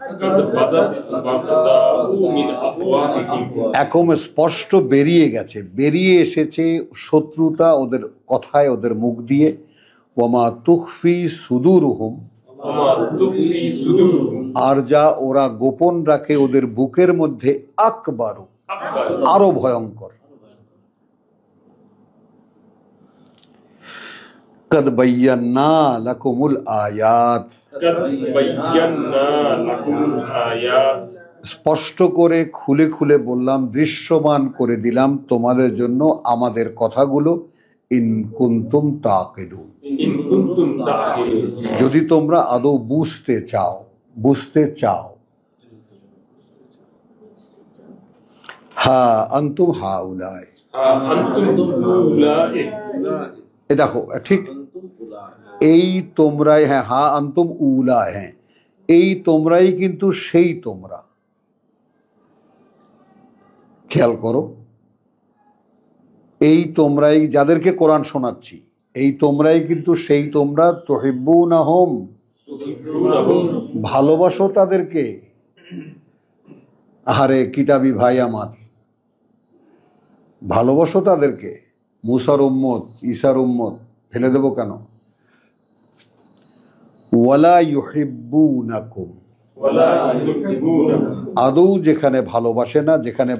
এখন স্পষ্ট বেরিয়ে গেছে, বেরিয়ে এসেছে শত্রুতা ওদের কথায়, ওদের মুখ দিয়ে। ওয়ামা তুখফি সুদুরুহুম, আর যা ওরা গোপন রাখে ওদের বুকের মধ্যে, আকবারু, আরো ভয়ঙ্কর। কদ বায়্যানা লাকুমুল আয়াত, স্পষ্ট করে খুলে খুলে বললাম, দৃশ্যমান করে দিলাম তোমাদের জন্য আমাদের কথাগুলো। ইন কুনতুম তাকিলুন, ইন কুনতুম তাকিলুন, যদি তোমরা আদৌ বুঝতে চাও। হা আনতুম হাউলাই, আনতুম উলাই, এ দেখো ঠিক এই তোমরাই, হ্যাঁ হা আনতুম উলা, হ্যাঁ এই তোমরাই কিন্তু সেই তোমরা। খেয়াল করো, এই তোমরাই যাদেরকে কোরআন শোনাচ্ছি, এই তোমরাই কিন্তু সেই তোমরা তুহিব্বুনাহুম, ভালোবাসো তাদেরকে। আরে কিতাবি ভাই আমার, ভালোবাসো তাদেরকে। মুসার উম্মত, ঈসার উম্মত ফেলে দেবো কেন? ওয়ালা ইউহিব্বুনাকুম, ওয়ালা ইউহিব্বুনাকুম, আদৌ যেখানে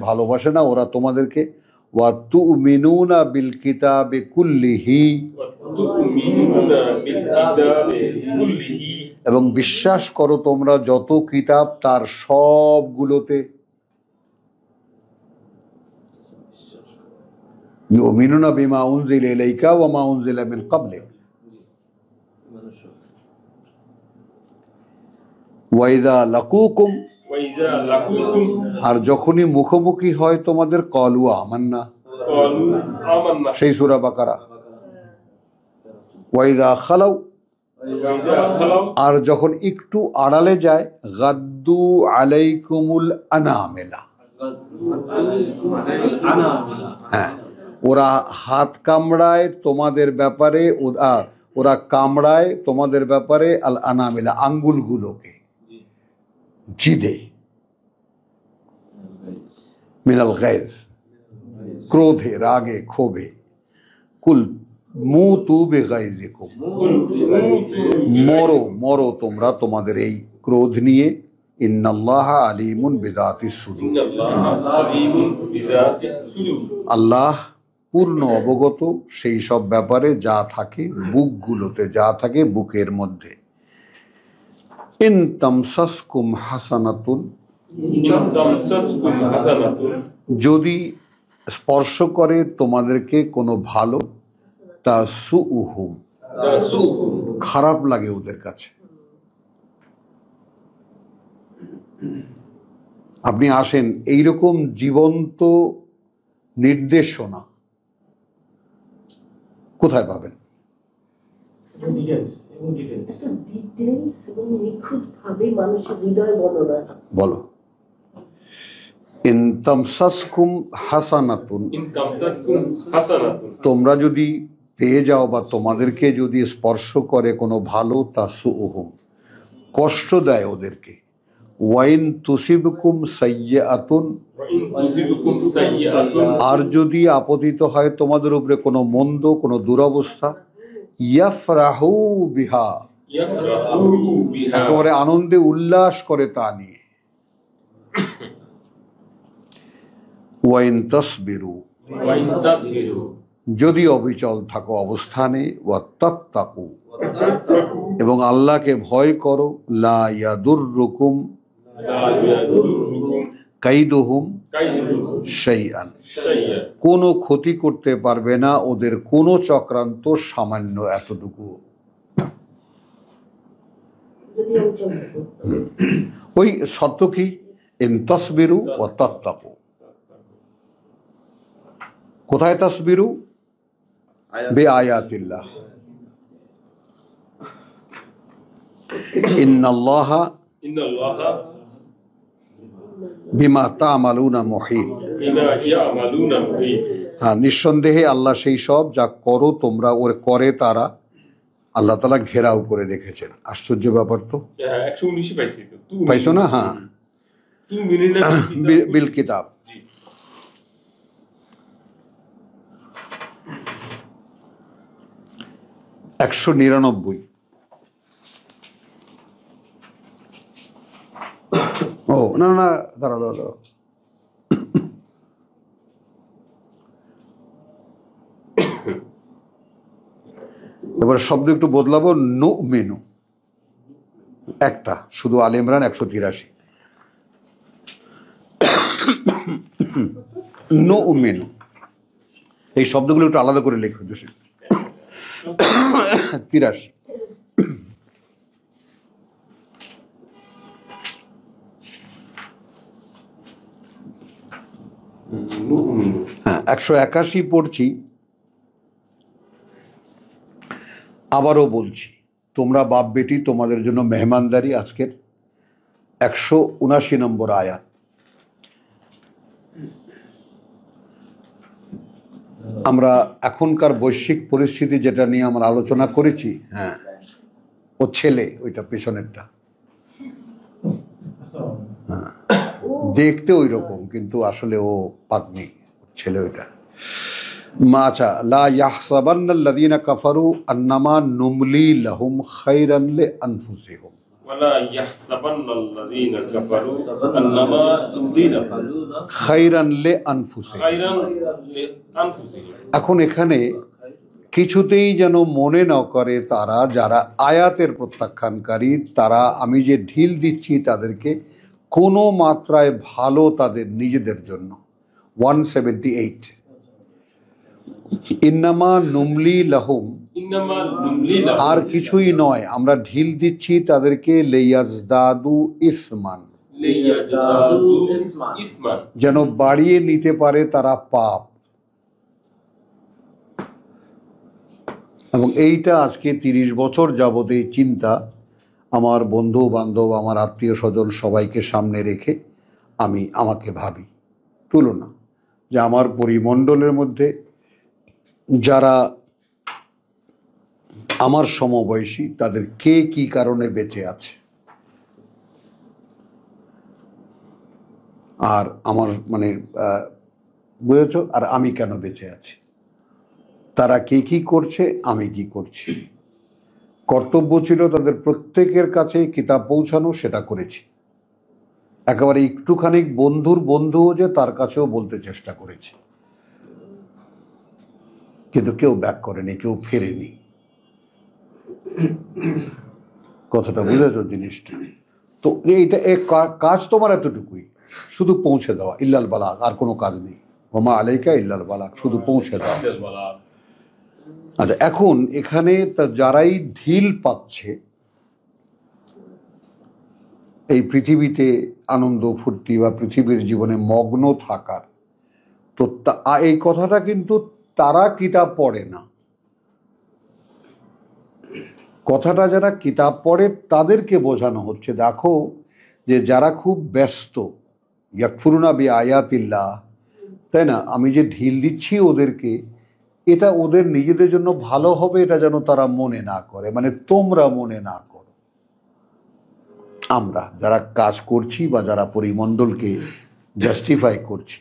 ভালোবাসে না ওরা তোমাদেরকে। ওয়া তুমিনুনা বিল কিতাবি কুল্লিহি, ওয়া তুমিনুনা বিল কিতাবি কুল্লিহি, এবং বিশ্বাস করো তোমরা যত কিতাব তার সবগুলোতে। ইউমিনুনা বিমা উনজিলা ইলাইকা ওয়া মা উনজিলা মিন ক্বাবলিক। ওয়া ইযা লাকুকুম, ওয়া ইযা লাকুকুম, আর যখনই মুখোমুখি হয় তোমাদের, ক্বালু আমান্না, ক্বালু আমান্না, সেই সূরা বাকারা। ওয়া ইযা খালাউ, ওয়া ইযা খালাউ, আর যখন একটু আড়ালে যায়, গাদ্দু আলাইকুমুল আনামিলা, হ্যাঁ ওরা হাত কামড়ায় তোমাদের ব্যাপারে, ওরা কামড়ায় তোমাদের ব্যাপারে আল আনামিলা, আঙ্গুলগুলোকে, জিদে, মিনাল গায়জ, ক্রোধে, রাগে, ক্ষোভে। কুল মুতু বিগাইজিকুম, মরো তোমরা তোমাদের এই ক্রোধ নিয়ে। ইন্নাল্লাহা আলিমুন বিযাতিস সুদূর, ইন্নাল্লাহা আলিমুন বিযাতিস সুদূর, আল্লাহ পূর্ণ অবগত সেই সব ব্যাপারে যা থাকে বুকগুলোতে, যা থাকে বুকের মধ্যে। ইন তামসাসকুম হাসানাতুন, ইন তামসাসকুম হাসানাতুন, যদি স্পর্শ করে তোমাদেরকে কোনো ভালো, তাসুউহুম, তাসুকুম, খারাপ লাগে ওদের কাছে। আপনি আসেন, এইরকম জীবন্ত নির্দেশনা কোথায় পাবেন? ডিটেলস। এত ডিটেইলস এবং নিখুঁতভাবে মানুষের হৃদয় বর্ণনা। বলো। ইন তামসাসকুম হাসানাতুন, ইন তামসাসকুম হাসানাতুন, তোমরা যদি পেয়ে যাও বা তোমাদেরকে যদি স্পর্শ করে কোনো ভালো, তাসুউহুম, কষ্ট দেয় ওদেরকে। ওয়াইন তুসিবকুম সাইয়্যাতুন, ওয়া ইন তুসিবকুম সাইয়্যাতুন, আর যদি আপতিত হয় তোমাদের উপরে কোনো মন্দ, কোনো দুরবস্থা, ইয়াফরাহু বিহা, ইয়াফরাহু বিহা, একেবারে আনন্দে উল্লাস করে তা নিয়ে। ওয়াইন তাসবিরু, ওয়া ইন তাসবিরু, যদি অবিচল থাকো অবস্থানে, ওয়াত্তাত্তাকু, এবং আল্লাহকে ভয় করো, লা ইয়াদুররুকুম লা ইয়াদুররুকুম কাইদুহুম কাইদুহুম শাইআন, শাইয়্যান, কোনো ক্ষতি করতে পারবে না ওদের কোনো চক্রান্ত, সামান্য এতটুকু। যদি অঞ্চল ওই শর্ত কি? ইন তাসবিরু ওয়া তাত্তাকু। কোথায় তাসবিরু? বিআয়াতিল্লাহ। ইন্নাল্লাহা ইন্নাল্লাহা বিমা তা'মালুনা মুহীত, বিমা ইয়ামালুনা মুহীত, হ্যাঁ নিঃসন্দেহে আল্লাহ সেই সব যা করো তোমরা, ওর করে তারা আল্লাহ তাআলা ঘেরাও করে রেখেছেন। আশ্চর্য ব্যাপার তো, 119 পাইছি তো। পাইছো না? হ্যাঁ, 2 মিনিট বিল কিতাব। জি, 199। ও না না, দাঁড়াও। এবার শব্দ একটু বদলাবো। নুমিনু একটা, শুধু আলে ইমরান 183। নুমিনু, এই শব্দগুলো একটু আলাদা করে লিখে 83। হ্যাঁ, 181 পড়ছি। আবারও বলছি, তোমরা বাপ বেটি, তোমাদের জন্য মেহমানদারি। আজকের 179 নম্বর আয়াত। আমরা এখনকার বৈশ্বিক পরিস্থিতি যেটা নিয়ে আমরা আলোচনা করেছি, হ্যাঁ, ও ছেলে, ওইটা পেছনেরটা, হ্যাঁ, দেখতে ওই রকম কিন্তু আসলে ও পাগনি, ছেলে ওইটা। আচ্ছা, লা ইয়াহসাবান্নাল্লাযীনা কাফারু আন্নামা নুমলি লাহুম খায়রান লিআনফুসিহিম ওয়ালা ইয়াহসাবান্নাল্লাযীনা কাফারু আন্নামা নুমলি লাহুম খায়রান লিআনফুসিহিম। খায়রান লিআনফুসিহিম। এখন এখানে কিছুতেই যেন মনে না করে তারা, যারা আয়াতের প্রত্যাখ্যানকারী, তারা আমি যে ঢিল দিচ্ছি তাদেরকে কোনো মাত্রায় ভালো তাদের নিজেদের জন্য। 178, ইন্নামা নুমলি লাহুম, ইন্নামা নুমলি লাহুম, আর কিছুই নয়, আমরা ঢিল দিচ্ছি তাদেরকে লিয়াজদাদু ইসমান, লিয়াজদাদু ইসমান, যেন বাড়িয়ে নিতে পারে তারা পাপ। এবং এইটা আজকে 30 বছর যাবত এই চিন্তা আমার বন্ধু বান্ধব, আমার আত্মীয় স্বজন সবাইকে সামনে রেখে আমাকে ভাবি। তুলনা যে আমার পরিমণ্ডলের মধ্যে যারা আমার সমবয়সী, তাদের কে কি কারণে বেঁচে আছে, আর আমার মানে বুঝেছ, আর আমি কেন বেঁচে আছি, তারা কে কি করছে, আমি কি করছি। কর্তব্য ছিল তাদের প্রত্যেকের কাছে কিতাব পৌঁছানো, সেটা করেছি। একেবারে একটুখানি বন্ধুর বন্ধুও যে তার কাছেও বলতে চেষ্টা করেছি, কিন্তু কেউ ব্যাক করেনি, কেউ ফেরেনি। কথাটা বুঝেছ জিনিসটা? তো এইটা কাজ তোমার এতটুকুই, শুধু পৌঁছে দেওয়া, ইল্লাল বালাগ, আর কোনো কাজ নেই। ওমা আলাইকা ইল্লাল বালাগ, শুধু পৌঁছে দেওয়া। আচ্ছা, এখন এখানে যারাই ঢিল পাচ্ছে এই পৃথিবীতে আনন্দ ফুর্তি বা পৃথিবীর জীবনে মগ্ন থাকার, তো এই কথাটা কিন্তু তারা কিতাব পড়ে না। কথাটা যারা কিতাব পড়ে তাদেরকে বোঝানো হচ্ছে, দেখো যে যারা খুব ব্যস্ত, ইয়াকফুরুনা বি আয়াতিল্লাহ, তাই না, আমি যে ঢিল দিচ্ছি ওদেরকে, এটা ওদের নিজেদের জন্য ভালো হবে, এটা যেন তারা মনে না করে, মানে তোমরা মনে না করো। আমরা যারা কাজ করছি বা যারা পরিমণ্ডলকে জাস্টিফাই করছি,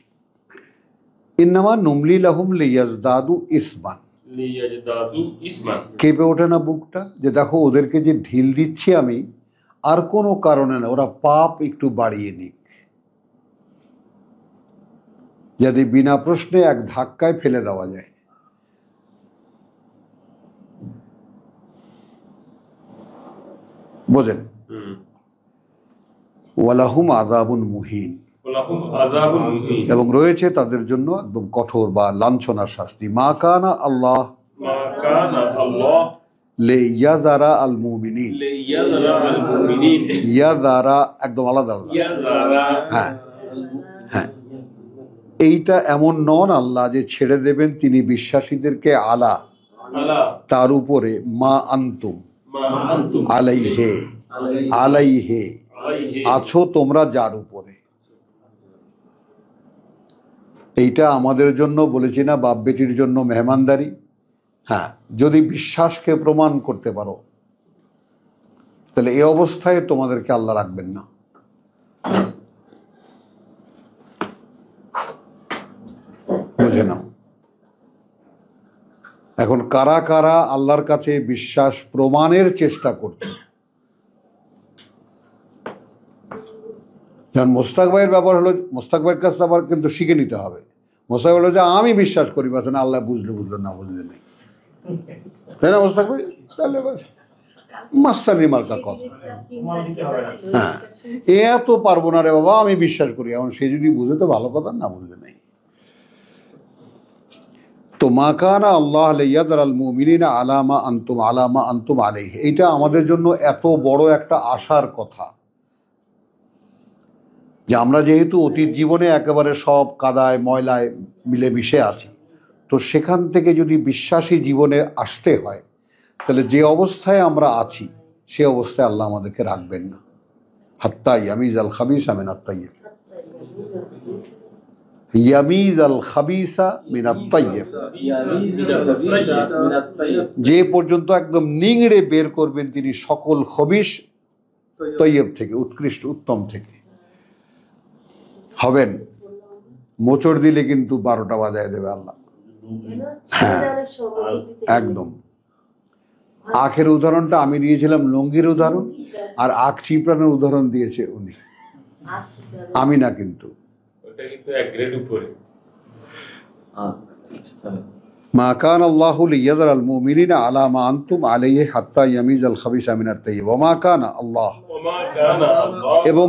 ইন্নামা নুমলি লাহুম লিয়াজদাদু ইসমান, লিয়াজদাদু ইসমান, কেঁপে ওঠে না বুকটা যে দেখো ওদেরকে যে ঢিল দিচ্ছি আমি, আর কোনো কারণে না, ওরা পাপ একটু বাড়িয়ে নিক, যদি বিনা প্রশ্নে এক ধাক্কায় ফেলে দেওয়া যায়। বোঝেন? ওয়ালাহুম আযাবুন মুহিন, ওয়ালাহুম আযাবুন মুহিন, এবং রয়েছে তাদের জন্য একদম কঠোর বা লাঞ্ছনার শাস্তি। মা কানা আল্লাহ মা কানা আল্লাহ লিয়াযারা আল মুমিনিন, লিয়াযারা আল মুমিনিন, ইয়াযারা একদম আলাদা আলাদা। ইয়াযারা, হ্যাঁ হ্যাঁ, এইটা এমন নন আল্লাহ যে ছেড়ে দেবেন তিনি বিশ্বাসীদেরকে আলা, আলা, তার উপরে, মা আনতুম মা আনতুম আলাইহে, আলাইহে আলাইহি, আছো তোমরা যার উপরে। এইটা আমাদের জন্য বলেছি না, বাপ বেটির জন্য মেহমানদারি। হ্যাঁ, যদি বিশ্বাসকে প্রমাণ করতে পারো, তাহলে এই অবস্থায় তোমাদেরকে আল্লাহ রাখবেন না। বুঝে নাও। এখন কারা কারা আল্লাহর কাছে বিশ্বাস প্রমাণের চেষ্টা করছে। যেমন মোস্তাক ভাইয়ের ব্যাপার হলো, মোস্তাক ভাইয়ের কাছে আবার কিন্তু শিখে নিতে হবে। মোস্তাক হলো যে আমি বিশ্বাস করি, বাস না, আল্লাহ বুঝলে বুঝলো, না বুঝলে নেই, তাই না মোস্তাক ভাই? তাহলে বাস মাস্তানি মার্কা কথা। হ্যাঁ, এত পারবো না রে বাবা, আমি বিশ্বাস করি। এখন সে যদি বুঝে তো ভালো কথা, না বুঝলে নেই। তো তো মা কানা আল্লাহ লিয়াযরাল মুমিনিনা আলামা আনতুম আলাইহি, এইটা আমাদের জন্য এত বড় একটা আশার কথা যে আমরা যেহেতু অতীত জীবনে একেবারে সব কাদায় ময়লায় মিলেমিশে আছি, তো সেখান থেকে যদি বিশ্বাসী জীবনে আসতে হয় তাহলে যে অবস্থায় আমরা আছি সে অবস্থায় আল্লাহ আমাদেরকে রাখবেন না। হাত্তা ইয়ামিজাল খাবিসা মিনাত তাইয়্যিব, ইয়ামিজাল খাবিসা মিনাত তাইয়্যিব, যে পর্যন্ত একদম নিংড়ে বের করবেন তিনি সকল খবিশ তৈয়ব থেকে, উৎকৃষ্ট উত্তম থেকে। হবেন মোচড় দিলে কিন্তু 12টা বাজায় দেবে আল্লাহ। হ্যাঁ, একদম। আখের উদাহরণটা আমি দিয়েছিলাম, লঙ্গির উদাহরণ, আর আখ চিপড়ানোর উদাহরণ দিয়েছে উনি, আমি না। কিন্তু ওটা কিন্তু এক গ্রেড উপরে। মা কানা আল্লাহু লিয়াযরাল মুমিনিনা আলা মা আনতুম আলাইহি হাত্তা ইয়ামিজাল খাবিসা মিনাত তাইয়্যিব ওয়া মা কানা আল্লাহ, ওমা কানা আল্লাহ, এবং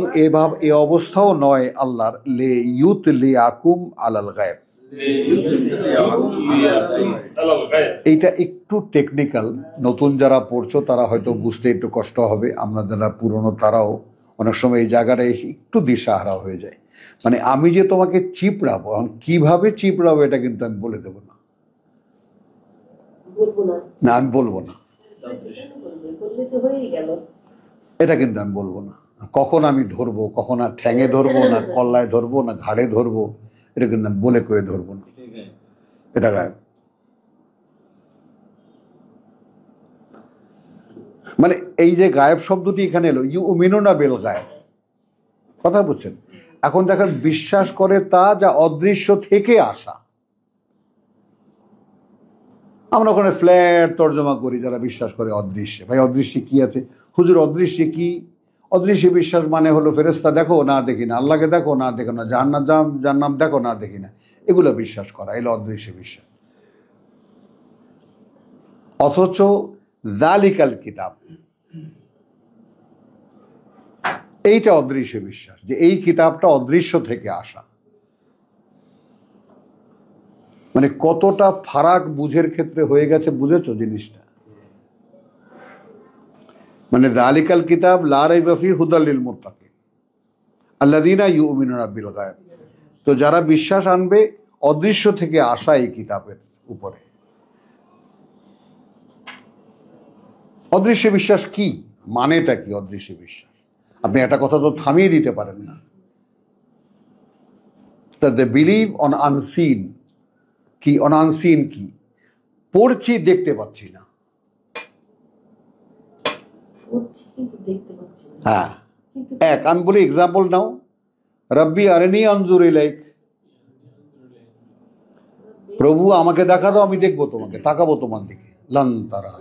এ অবস্থাও নয় আল্লাহর লিইউতলিয়াকুম আলাল গায়ব। এইটা একটু টেকনিক্যাল, নতুন যারা পড়ছো তারা হয়তো বুঝতে একটু কষ্ট হবে, আমরা যারা পুরনো তারাও অনেক সময় এই জায়গাটায় একটু দিশাহারা হয়ে যায়। মানে আমি যে তোমাকে চিপড়াবো, এখন কিভাবে চিপড়াবো এটা কিন্তু আমি বলে দেবো না, না আমি বলবো না, এটা কিন্তু আমি বলবো না। কখন আমি ধরবো, কখন আর ঠ্যাঙে ধরবো না কল্লায় ধরবো না ঘাড়ে ধরবো, এটা কিন্তু আমি বলে কয়ে ধরবো না, এটা গায়েব। মানে এই যে গায়েব শব্দটি এখানে এলো, ইউমিনুনা বিল গায়েব, কথা বুঝছেন? এখন দেখেন বিশ্বাস করে তা যা অদৃশ্য থেকে আসা। আমরা ওখানে ফ্ল্যাট তর্জমা করি যারা বিশ্বাস করে অদৃশ্যে। ভাই অদৃশ্যে কি আছে? হুজুর অদৃশ্যে কি? অদৃশ্যে বিশ্বাস মানে হলো ফেরেশতা দেখো না দেখি না, আল্লাহকে দেখো না দেখো না, জাহান্নাম দেখো না দেখি না, এগুলো বিশ্বাস করা, এগুলো অদৃশ্য বিশ্বাস। অথচ যালিকাল কিতাব, এইটা অদৃশ্য বিশ্বাস, যে এই কিতাবটা অদৃশ্য থেকে আসা। মানে কতটা ফারাক বুঝের ক্ষেত্রে হয়ে গেছে, বুঝেছো জিনিসটা? মানে যালিকাল কিতাব লা রাইবা ফি হুদাল লিল মুত্তাকিন আল্লাযীনা ইউমিনুনা বিল গায়ব। তো যারা বিশ্বাস আনবে অদৃশ্য থেকে আসা এই কিতাবের উপরে। অদৃশ্য বিশ্বাস কি, মানেটা কি অদৃশ্য বিশ্বাস? আপনি একটা কথা তো থামিয়ে দিতে পারেন না। They believe on unseen. কি অন আনসিন? কি পড়ছি দেখতে পাচ্ছি না, হ্যাঁ। এক আমি বলি এক্সাম্পল নাও, রব্বি আরিনি আনজুর ইলাইক, প্রভু আমাকে দেখা দাও আমি দেখবো তোমাকে, তাকাবো তোমার দিকে। লান তারা,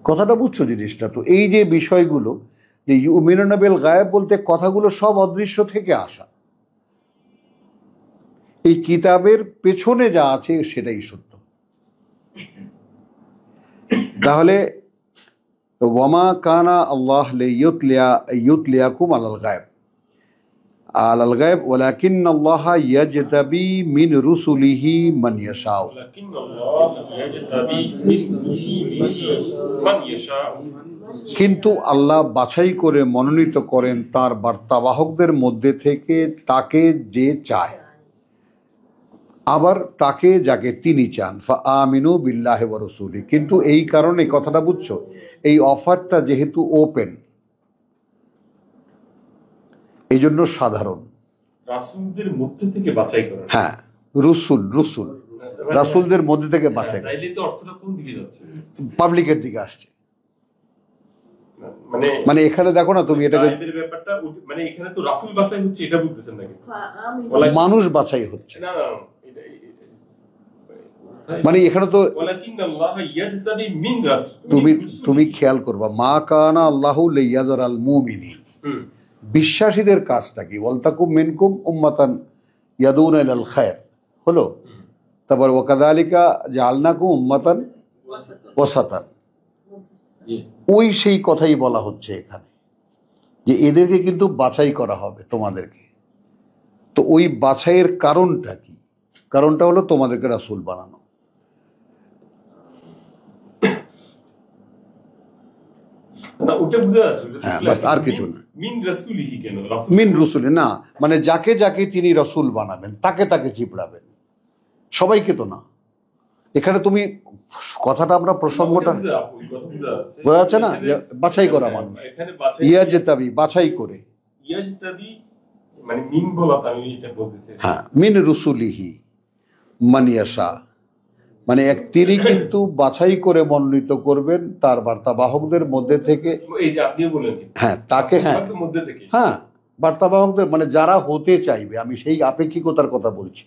কথাটা বুঝছো জিনিসটা? তো এই যে বিষয়গুলো, যে ইউমিনুনা বিল গায়েব বলতে কথাগুলো সব অদৃশ্য থেকে আসা। এই কিতাবের পেছনে যা আছে সেটাই সত্য। তাহলে ওয়ামা কানা আল্লাহ লিইউতলিয়াকুম আলাল গায়ব ওয়ালাকিন্নাল্লাহ ইয়াজতাবি মিন রুসুলিহি মান ইয়াশাউ। কিন্তু আল্লাহ বাছাই করে মনোনীত করেন তার বার্তাবাহকদের মধ্যে থেকে তাকে যে চায়, আবার তাকে যাকে তিনি চান। ফাআমিনু বিল্লাহি ওয়া রাসূলিহি। কিন্তু এই কারণে, কথাটা বুঝছো, এই অফারটা যেহেতু ওপেন, এই জন্য সাধারণ। রাসূলদের মধ্যে থেকে বাছাই করা, হ্যাঁ, রসুল রাসূলদের মধ্যে থেকে বাছাই। তাইলে তো অর্থটা কোন দিকে যাচ্ছে? পাবলিকের দিকে আসছে। মানে মানে এখানে দেখো না তুমি, এটাকে ব্যাপারটা মানে এখানে তো রাসূল বাছাই হচ্ছে, এটা বুঝতেছেন নাকি? মানুষ বাছাই হচ্ছে না না, মানে এখানে তো তুমি খেয়াল করবা, মা কানা আল্লাহু লিয়াযরাল মুমিনিন, বিশ্বাসীদের কাজটা কি? ওয়ালতাকুম মিনকুম উম্মাতান ইয়াদুনা ইলাল খায়র, হলো। তারপর ওয়াকাযালিকা জাআলনাকুম উম্মাতান ওয়াসাতান, ওই সেই কথাই বলা হচ্ছে এখানে, যে এদেরকে কিন্তু বাছাই করা হবে তোমাদেরকে। তো ওই বাছাইয়ের কারণটা কি? কারণটা হলো তোমাদেরকে রাসূল বানানো। না ওটা বুঝা যাচ্ছে, ওটা হ্যাঁ, ঠিক বাস, আছে। আর কিছু না। মিন রাসূলিহি কেন? মিন রসুল না, মানে যাকে যাকে তিনি রসুল বানাবেন তাকে তাকে চিপড়াবেন, সবাইকে তো না। এখানে তুমি কথাটা আমরা প্রসঙ্গটা বোঝা যাচ্ছে না, যে বাছাই করা মানুষ, এখানে বাছাই ইয়াজতাবি, বাছাই করে। ইয়াজতাবি মানে মিন বলা, আমি এটা বলতেছি। হ্যাঁ, মিন রুসুলিহি মানিয়াশা, মানে তিনি কিন্তু বাছাই করে মনোনীত করবেন তার বার্তাবাহকদের মধ্যে থেকে। এই যে আপনিও বলেন, হ্যাঁ, তাকে, হ্যাঁ মধ্যে থেকে, হ্যাঁ, বার্তাবাহকদের মানে যারা হতে চাইবে, আমি সেই আপেক্ষিকতার কথা বলছি।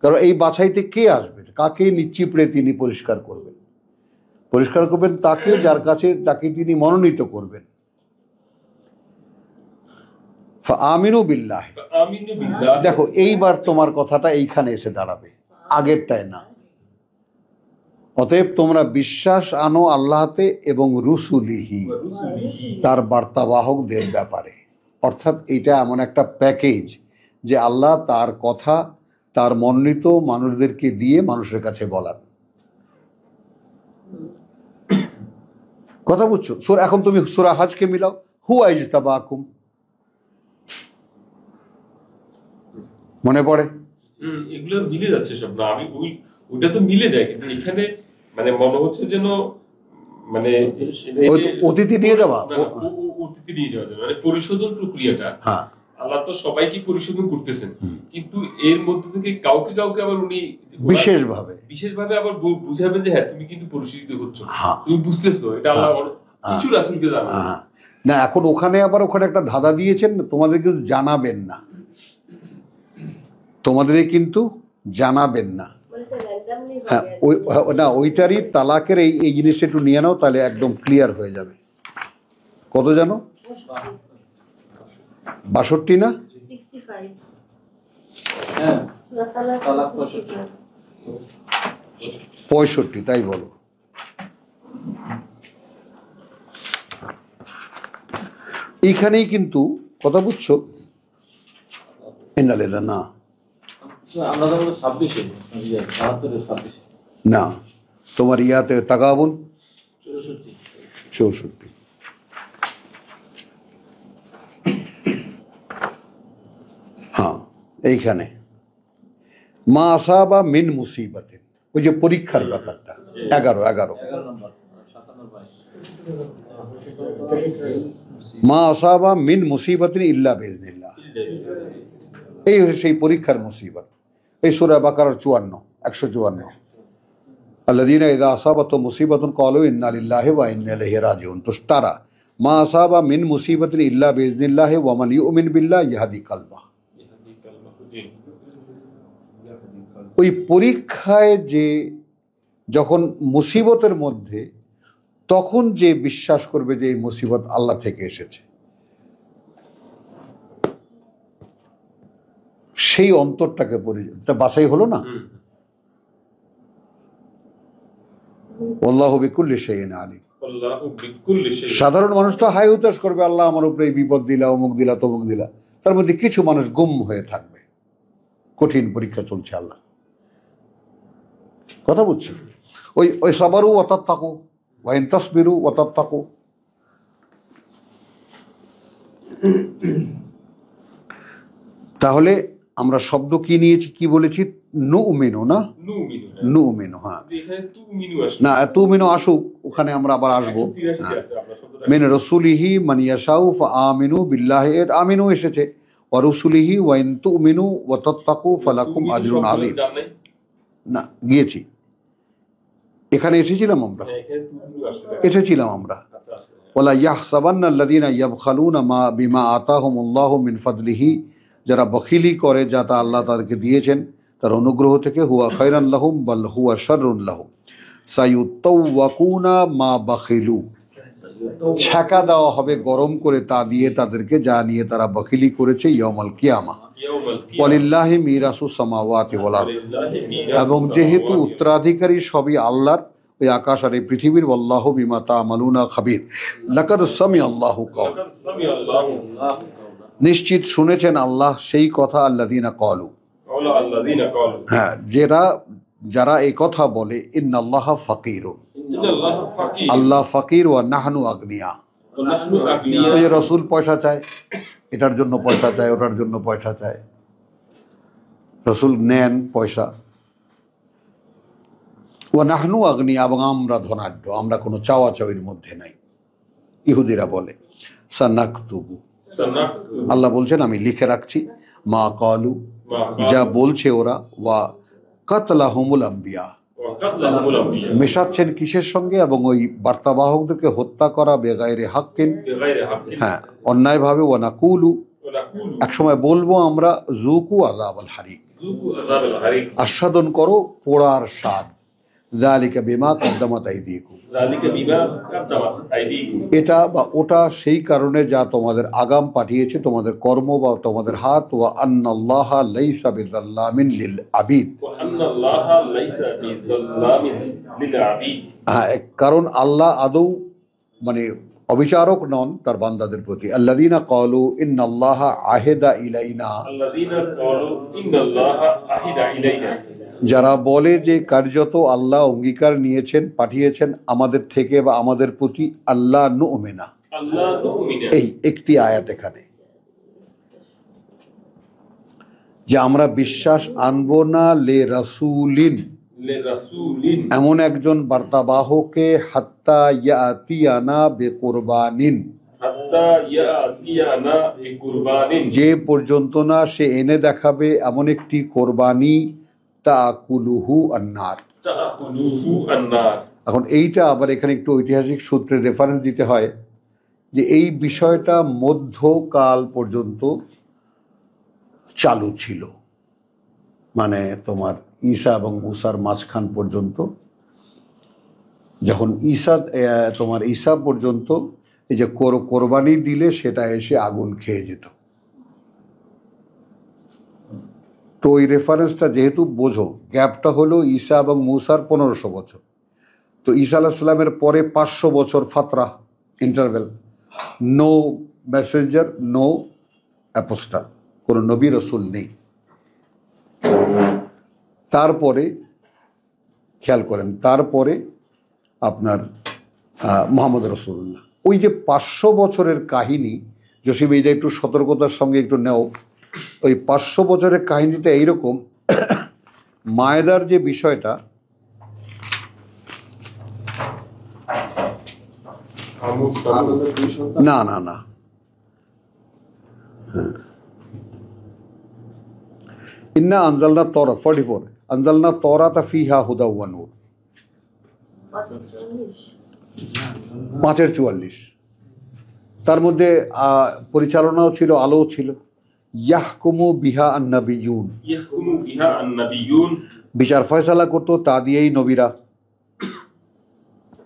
কারণ এই বাছাইতে কে আসবে, কাকে চিপড়ে তিনি পরিষ্কার করবেন? পরিষ্কার করবেন তাকে যার কাছে তাকে তিনি মনোনীত করবেন। আমিনু বিল্লাহ, আমিনু বিল্লাহ। দেখো এইবার তোমার কথাটা এইখানে এসে দাঁড়াবে, আগেরটায় না। অতএব তোমরা বিশ্বাস আনো আল্লাহতে এবং রুসুলিহি, তার বার্তাবাহকদের ব্যাপারে। অর্থাৎ এটা এমন একটা প্যাকেজ যে আল্লাহ তার কথা তার মনোনীত মানুষদেরকে দিয়ে মানুষের কাছে বলান। কথা বুঝছো? এখন তুমি সূরা হজকে মিলাও, হুয়া ইজতাবাকুম, মনে পড়ে? এগুলো মিলে যাচ্ছে সব। না আমি ওইটা তো মিলে যায়, কিন্তু এখানে মানে মনে হচ্ছে যেন মানে অতিথি নিয়ে যাওয়া, অতিথি নিয়ে যাওয়া, মানে পরিশোধন প্রক্রিয়াটা। হ্যাঁ, আল্লাহ তো সবাইকে পরিশোধন করতেছেন, কিন্তু এর মধ্যে থেকে কাউকে কাউকে আবার উনি বিশেষভাবে আবার বুঝাবেন যে হ্যাঁ তুমি কিন্তু পরিশোধিত হচ্ছ, তুমি বুঝতেছো, এটা আল্লাহ কিছু রাসূলকে জানাবেন না। এখন ওখানে একটা ধাঁধা দিয়েছেন, তোমাদের কিন্তু জানাবেন না, তোমাদের কিন্তু জানাবেন না। হ্যাঁ, না ওইটারই তালাকের এই জিনিসটা একটু নিয়ে নাও, তাহলে একদম ক্লিয়ার হয়ে যাবে। কত জানো? 62 না 65 হ্যাঁ, সূরা তালাক 65, তাই বলো। এইখানেই কিন্তু কথা বুঝছো? ইন্নালিল্লাহ না, আমরা তো 26-এ 72-26 না, তোমার ইয়াতে তাকাবুন 64 64। হ্যাঁ, এইখানে মা আসাবা মিন মুসিবাতে, ওই যে পরীক্ষার ব্যাপারটা, 11 নম্বর 57 মা আসাবা মিন মুসিবাতিন ইল্লা বিইজনিল্লাহ, এই হচ্ছে সেই পরীক্ষার মুসিবত। এই সূরা বাকারার 154 আল্লাযীনা ইযা আসাবাতুহুম মুসিবাতুন ক্বালু ইন্না লিল্লাহি ওয়া ইন্না ইলাইহি রাজিউন। তো তারা মা আসাবা মিন মুসিবাতিন ইল্লা বিইজনিল্লাহি ওয়া মান ইউমিন বিল্লাহি ইয়াহদি কালবাহ, ওই পরীক্ষায় যে যখন মুসিবতের মধ্যে, তখন যে বিশ্বাস করবে যে এই মুসিবত আল্লাহ থেকে এসেছে, সেই অন্তরটাকে বাছাই হলো না। আল্লাহু বিকুল্লি শাইইন আলিম। সাধারণ মানুষ তো হাই হুতাশ করবে, আল্লাহ আমার উপরে এই বিপদ দিলা, অমুক দিলা, তমুক দিলা। তার মধ্যে কিছু মানুষ গুম হয়ে থাকবে, কঠিন পরীক্ষা চলছে আল্লাহ। কথা বুঝছি? ওই সাবারু ওয়া তাত্তাকু ওয়া ইন তাসবিরু ওয়া তাত্তাকু। তাহলে আমরা শব্দ কি নিয়েছি, কি বলেছি? নুমিনু না, নুমিনু। হ্যাঁ, না তুমিনু আসুক, ওখানে আমরা আবার আসবো। মিন রাসূলিহি মান ইয়াশাউ ফাআমিনু বিল্লাহি, আমিনু এসেছে, ওয়া রাসূলিহি ওয়া ইন তুমিনু ওয়া তাত্তাকু ফালাকুম আজরুন আযীম। না, গিয়েছি, এখানে এসেছিলাম আমরা, ওয়ালা ইয়াহসাবান্না আল্লাযীনা ইয়াবখালুনা বিমা আতাহুমুল্লাহু মিন ফাদলিহি, যারা বখিলি করে যা তা আল্লাহ তাদেরকে দিয়েছেন তার অনুগ্রহ থেকে, হুয়া খায়রান লাহুম বাল হুয়া শাররুন লাহুম সায়ুতাওয়াকুনা মা বাখিলু, ছ্যাঁকা দেওয়া হবে গরম করে তা দিয়ে তাদেরকে, যা নিয়ে তারা বখিলি করেছে, ইয়াউমাল কিয়ামা। ওয়ালিল্লাহি মিরাসুস সামাওয়াতি ওয়াল আরদ, এবং যেহেতু উত্তরাধিকারী সবই আল্লাহর, ওই আকাশ আর এই পৃথিবীর, আল্লাহু বিমা তা'মালুনা খাবীর। লাকাদ সামিআল্লাহু কওলা নিশ্চিত শুনেছেন আল্লাহ সেই কথা আল্লাযীনা ক্বালু, আওলা আল্লাযীনা ক্বালু, হ্যাঁ, যারা এই কথা বলে ইন্নাল্লাহা ফাকিরুন, ইন্নাল্লাহা ফাকির, আল্লাহ ফাকির ওয়া নাহনু আগনিয়া। ওয়া নাহনু আগনিয়া। ওই যে রাসূল পয়সা চায়, এটার জন্য পয়সা চায়, ওটার জন্য পয়সা চায়, রাসূল নেন পয়সা। ওয়া নাহনু আগনিয়া, এবং আমরা ধনাঢ্য, আমরা কোনো চাওয়া চাওয়ির মধ্যে নাই। ইহুদিরা বলে সানাকতুবু, সানাকতুবু, আল্লাহ বলছেন আমি লিখে রাখছি, মা ক্বালু, মা ক্বালু, যা বলছে ওরা, ওয়া কাতলাহুমুল আম্বিয়া, ওয়া কাতলাহুমুল আম্বিয়া, মেশাচ্ছেন কিসের সঙ্গে, এবং ওই বার্তাবাহকদেরকে হত্যা করা বেগাইরে হাক্কিন, বিগাইরি হাক্কিন, হ্যাঁ, অন্যায়ভাবে। ওয়া নাকুলু, ওয়া নাকুলু, একসময় বলবো আমরা, জুকু আযাবাল হারিক, যুকু আযাবাল হারিক, আস্বাদন করো পোড়ার স্বাদ। যালিকা বিমা কদ্দামাত আইদিকুম, যালিকা বিমা কাদ্দামাত আইদিকুম, এটা বা ওটা সেই কারণে যা তোমাদের আগাম পাঠিয়েছে তোমাদের কর্ম বা তোমাদের হাত। ওয়া আন্নাল্লাহা লাইসা বিযাল্লামিন লিল আবিদ, ওয়া আন্নাল্লাহা লাইসা বিযাল্লামিন লিল আবিদ, হ্যাঁ, কারণ আল্লাহ আদৌ মানে অবিচারক নন তার বান্দাদের প্রতি। আল্লাযীনা ক্বালু ইন্নাল্লাহা আহেদা ইলাইনা, আল্লাযীনা ক্বালু ইন্নাল্লাহা আহিদা ইলাইনা, যারা বলে যে কার্যত আল্লাহ অঙ্গীকার নিয়েছেন, পাঠিয়েছেন আমাদের থেকে বা আমাদের প্রতি। আল্লাহ নুমিনা, আল্লাহ নুমিনা, এই একটি আয়াত এখানে, যে আমরা বিশ্বাস আনবো না লে রাসূলিন, লি রাসূলিন, এমন একজন বার্তাবাহকে, হাত্তা ইয়াতিয়ানা বিকুরবানিন, হাত্তা ইয়াতিয়ানা বিকুরবানিন, যে পর্যন্ত না সে এনে দেখাবে এমন একটি কোরবানি, তাকুলুহু আন্নার। তাকুলুহু আন-নার। এখন এইটা আবার এখানে একটু ঐতিহাসিক সূত্রের রেফারেন্স দিতে হয়, যে এই বিষয়টা মধ্যকাল পর্যন্ত চালু ছিল, মানে তোমার ঈসা এবং মুসার মাঝখান পর্যন্ত। যখন ঈসা পর্যন্ত এই যে কোরবানি দিলে সেটা এসে আগুন খেয়ে যেত। তো ওই রেফারেন্সটা যেহেতু বোঝো, গ্যাপটা হলো ঈসা এবং মুসার 1500 বছর। তো ঈসা আলাইহিস সালামের পরে 500 বছর ফাতরা, interval, no messenger, no apostle, কোনো নবী রসুল নেই। তারপরে খেয়াল করেন, তারপরে আপনার মুহাম্মদ রাসূলুল্লাহ। ওই যে 500 বছরের কাহিনী, জসিম এইটা একটু সতর্কতার সঙ্গে একটু নেও। ওই 500 বছরের কাহিনীটা এইরকম, মায়েদার যে বিষয়টা, না না না, ইন্না আনজালনা তওরাত 44, আনজালনা তওরাতা ফিহা হুদা ওয়া নূর, 5:44। তার মধ্যে পরিচালনাও ছিল, আলোও ছিল। ইয়াহকুমু বিহা আন-নাবিয়্যুন, ইয়াহকুমু বিহা আন-নাবিয়্যুন, বিচার ফয়সালা করতো তা দিয়েই নবীরা।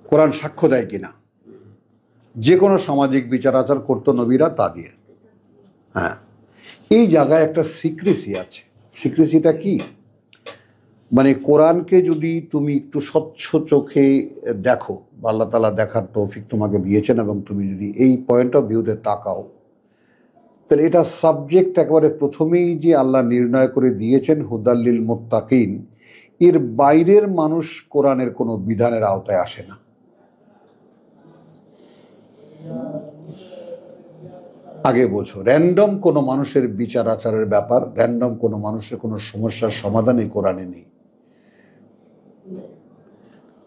কোরআন সাক্ষ্য দেয় কিনা, যে কোনো সামাজিক বিচার আচার করতো নবীরা তা দিয়ে। হ্যাঁ, এই জায়গায় একটা সিক্রেসি আছে। সিক্রেসিটা কি, মানে কোরআনকে যদি তুমি একটু স্বচ্ছ চোখে দেখো, বা আল্লাহ তাআলা দেখার তৌফিক তোমাকে দিয়েছেন, এবং তুমি যদি এই পয়েন্ট অফ ভিউতে তাকাও, তাহলে এটা সাবজেক্ট একেবারে প্রথমেই যে আল্লাহ নির্ণয় করে দিয়েছেন হুদাল্লিল মুত্তাকিন, এর বাইরের মানুষ কোরআনের কোনো বিধানের আওতায় আসে না। আগে বোঝো, র্যান্ডম কোনো মানুষের বিচার আচারের ব্যাপার, র্যান্ডম কোনো মানুষের কোনো সমস্যার সমাধান এই কোরআনে নেই।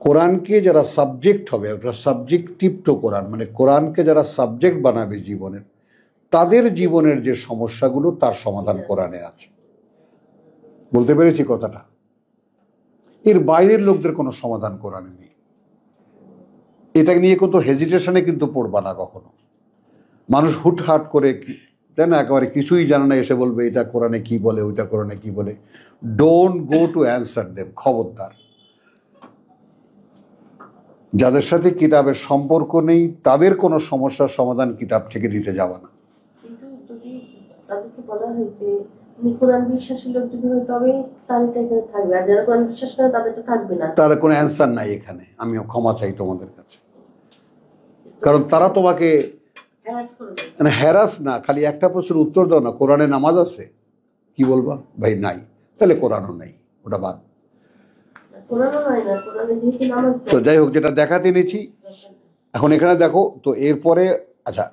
কোরআনকে যারা সাবজেক্ট হবে, সাবজেক্টিভ টু কোরআন, মানে কোরআনকে যারা সাবজেক্ট বানাবে জীবনের, তাদের জীবনের যে সমস্যাগুলো তার সমাধান কোরআনে আছে। বলতে পেরেছি কথাটা? এর বাইরের লোকদের কোনো সমাধান কোরআনে নেই। এটা নিয়ে কত হেজিটেশনে কিন্তু পড়বা না কখনো। মানুষ হুটহাট করে, তাই না, একেবারে কিছুই জানে না, এসে বলবে এটা কোরআনে কি বলে, ওইটা কোরআনে কি বলে। Don't go to answer them, খবরদার। যাদের সাথে কিতাবের সম্পর্ক নেই তাদের কোনো সমস্যার সমাধান কিতাব থেকে দিতে যাওয়া না। কিন্তু যদি তাদেরকে বলা হয় যে তুমি কোরআন বিশ্বাসী লোক যদি হয় তবে তালিকা এখানে থাকবে, আর যারা কোরআন বিশ্বাস করে তাদের তো থাকবে না। তার কোনো অ্যান্সার নাই এখানে। আমিও ক্ষমা চাই তোমাদের কাছে, কারণ তারা তোমাকে হ্যারাস করবে। মানে হ্যারাস না, খালি একটা প্রশ্নের উত্তর দাও না, কোরআনে নামাজ আছে? কি বলবা? ভাই নাই, তাহলে কোরআনও নাই, ওটা বাদ। কোরআনও হয় না, কোরআনে যেহেতু নামাজ তো যাই হোক, যেটা দেখাতে এনেছি এখন এখানে দেখো তো। এরপরে আচ্ছা,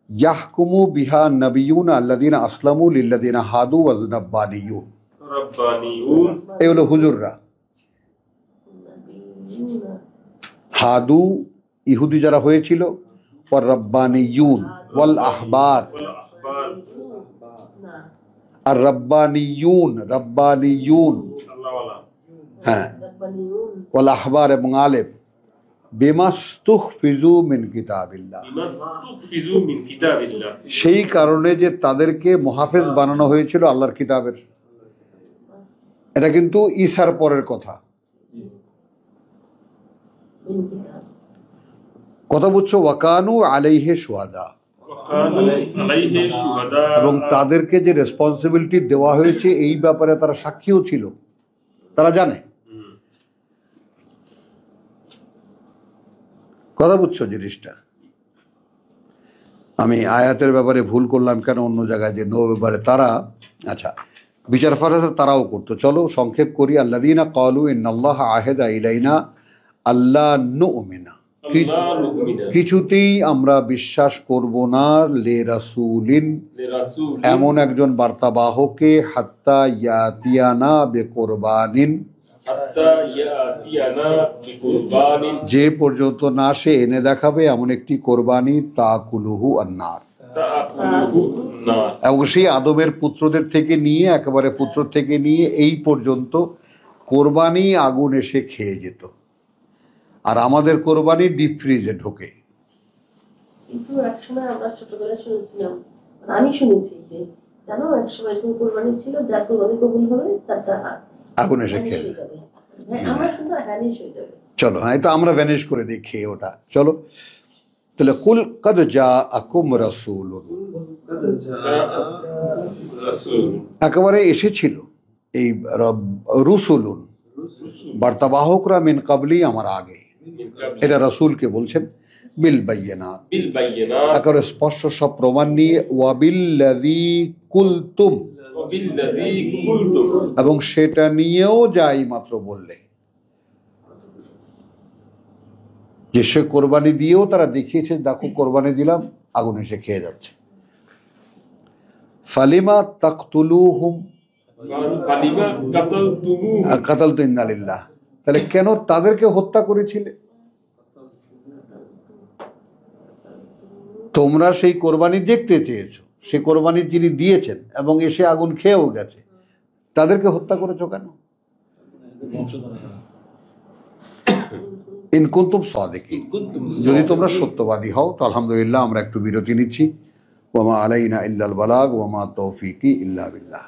ইয়াহকুমু বিহা নবিয়ুন আল্লাযীনা আসলামু লিল্লাযীনা হাদু ওয়াল রাব্বানিয়ুন, রাব্বানিউন এই হলো হুজুররা। হাদু ইহুদি যারা হয়েছিল, ওয়ার রাব্বানিয়ুন ওয়াল আহবার, ওয়াল আহবার না, আর রাব্বানিয়ুন, রাব্বানিয়ুন আল্লাহ ওয়ালা হ্যাঁ, রাব্বানিয়ুন ওয়াল আহবার এবং আলেম, বিমাস্তুহফিজু মিন কিতাবিল্লাহ, বিমাস্তুহফিজু মিন কিতাবিল্লাহ, সেই কারণে যে তাদেরকে মুহাফেজ বানানো হয়েছিল আল্লাহর কিতাবের। এটা কিন্তু ঈসার পরের কথা। মিন কিতাব। কথা বুঝছো? ওয়াকানু আলাইহি শুহাদা, ওয়াকানু আলাইহি শুহাদা, এবং তাদেরকে যে রেসপন্সিবিলিটি দেওয়া হয়েছে এই ব্যাপারে তারা সাক্ষীও ছিল, তারা জানে। কথা বুঝছো জিনিসটা? আমি আয়াতের ব্যাপারে ভুল করলাম কেন, অন্য জায়গায় যে নো ব্যাপারে তারা, আচ্ছা বিচার ফরাজ তারাও করতো। চলো সংক্ষেপ করি। আল্লাযীনা ক্বালু ইন্নাল্লাহ আহাদা ইলাইনা আল্লা নুমিনা, আল্লাহ নুমিনা কিছুতেই আমরা বিশ্বাস করব না লে রাসূলিন, লিরাসূল, এমন একজন বার্তাবাহকে, হাত্তা ইয়াতিয়ানা বিকুরবানিন, হাত্তা ইয়াতিয়ানা বিকুরবানিন, যে পর্যন্ত না সে এনে দেখাবে এমন একটি কোরবানি, তাকুলুহু আন্নার, তাকুলুহু নার, এবং সেই আদমের পুত্রদের থেকে নিয়ে, একেবারে পুত্র থেকে নিয়ে এই পর্যন্ত কোরবানি আগুন এসে খেয়ে যেত। আর আমাদের কোরবানি ডিপ ফ্রিজে ঢোকে। কিন্তু একসময় আমরা ছোটবেলায় শুনেছিলাম, মানে আমি শুনেছি যে জানো একসময় এরকম কোরবানি ছিল, যার কোরবানি কবুল হবে তারটা আগুন এসে হ্যানিশ খেয়ে হয়ে যেত। যাবে। হ্যাঁ, আমরা শুনতে হ্যানিশ হয়ে যাবে। চলো, হ্যাঁ এটা আমরা ভ্যানিশ করে দিই খেয়ে ওটা। চলো তাহলে, কুল কদ জাআকুম রাসূলুন, রাসূল, একেবারে এসেছিল এই রুসুলুন, বার্তাবাহকরা, মিন কাবলি, আমার আগে। এটা রাসূলকে বলছেন। বিল বাইয়িনাত, বিল বাইয়িনাত, একেবারে স্পষ্ট সব প্রমাণ নিয়ে। ওয়াবিল্লাযী কুলতুম, ওয়া বিল্লাযী কুলতুম, এবং সেটা নিয়েও যাই মাত্র বললে, যে সে কোরবানি দিয়েও তারা দেখিয়েছে, দেখো কোরবানি দিলাম, আগুন এসে খেয়ে যাচ্ছে। ফালিমা তাকতুলুহুম ফালিমা কাতালতুমু, কাতালতু ইন্না লিল্লাহ, তাহলে কেন তাদেরকে হত্যা করেছিলে? তোমরা সেই কোরবানি দেখতে চেয়েছো, সেই কোরবানি যিনি দিয়েছেন এবং এসে আগুন খেয়েও গেছে, তাদেরকে হত্যা করেছো কেন? ইন কুনতুম সাদিকিন, যদি তোমরা সত্যবাদী হও। তো আলহামদুলিল্লাহ, আমরা একটু বিরতি নিচ্ছি। ওয়া মা আলাইনা ইল্লাল বালাগ ওয়া মা তৌফিকি ইল্লা বিল্লাহ।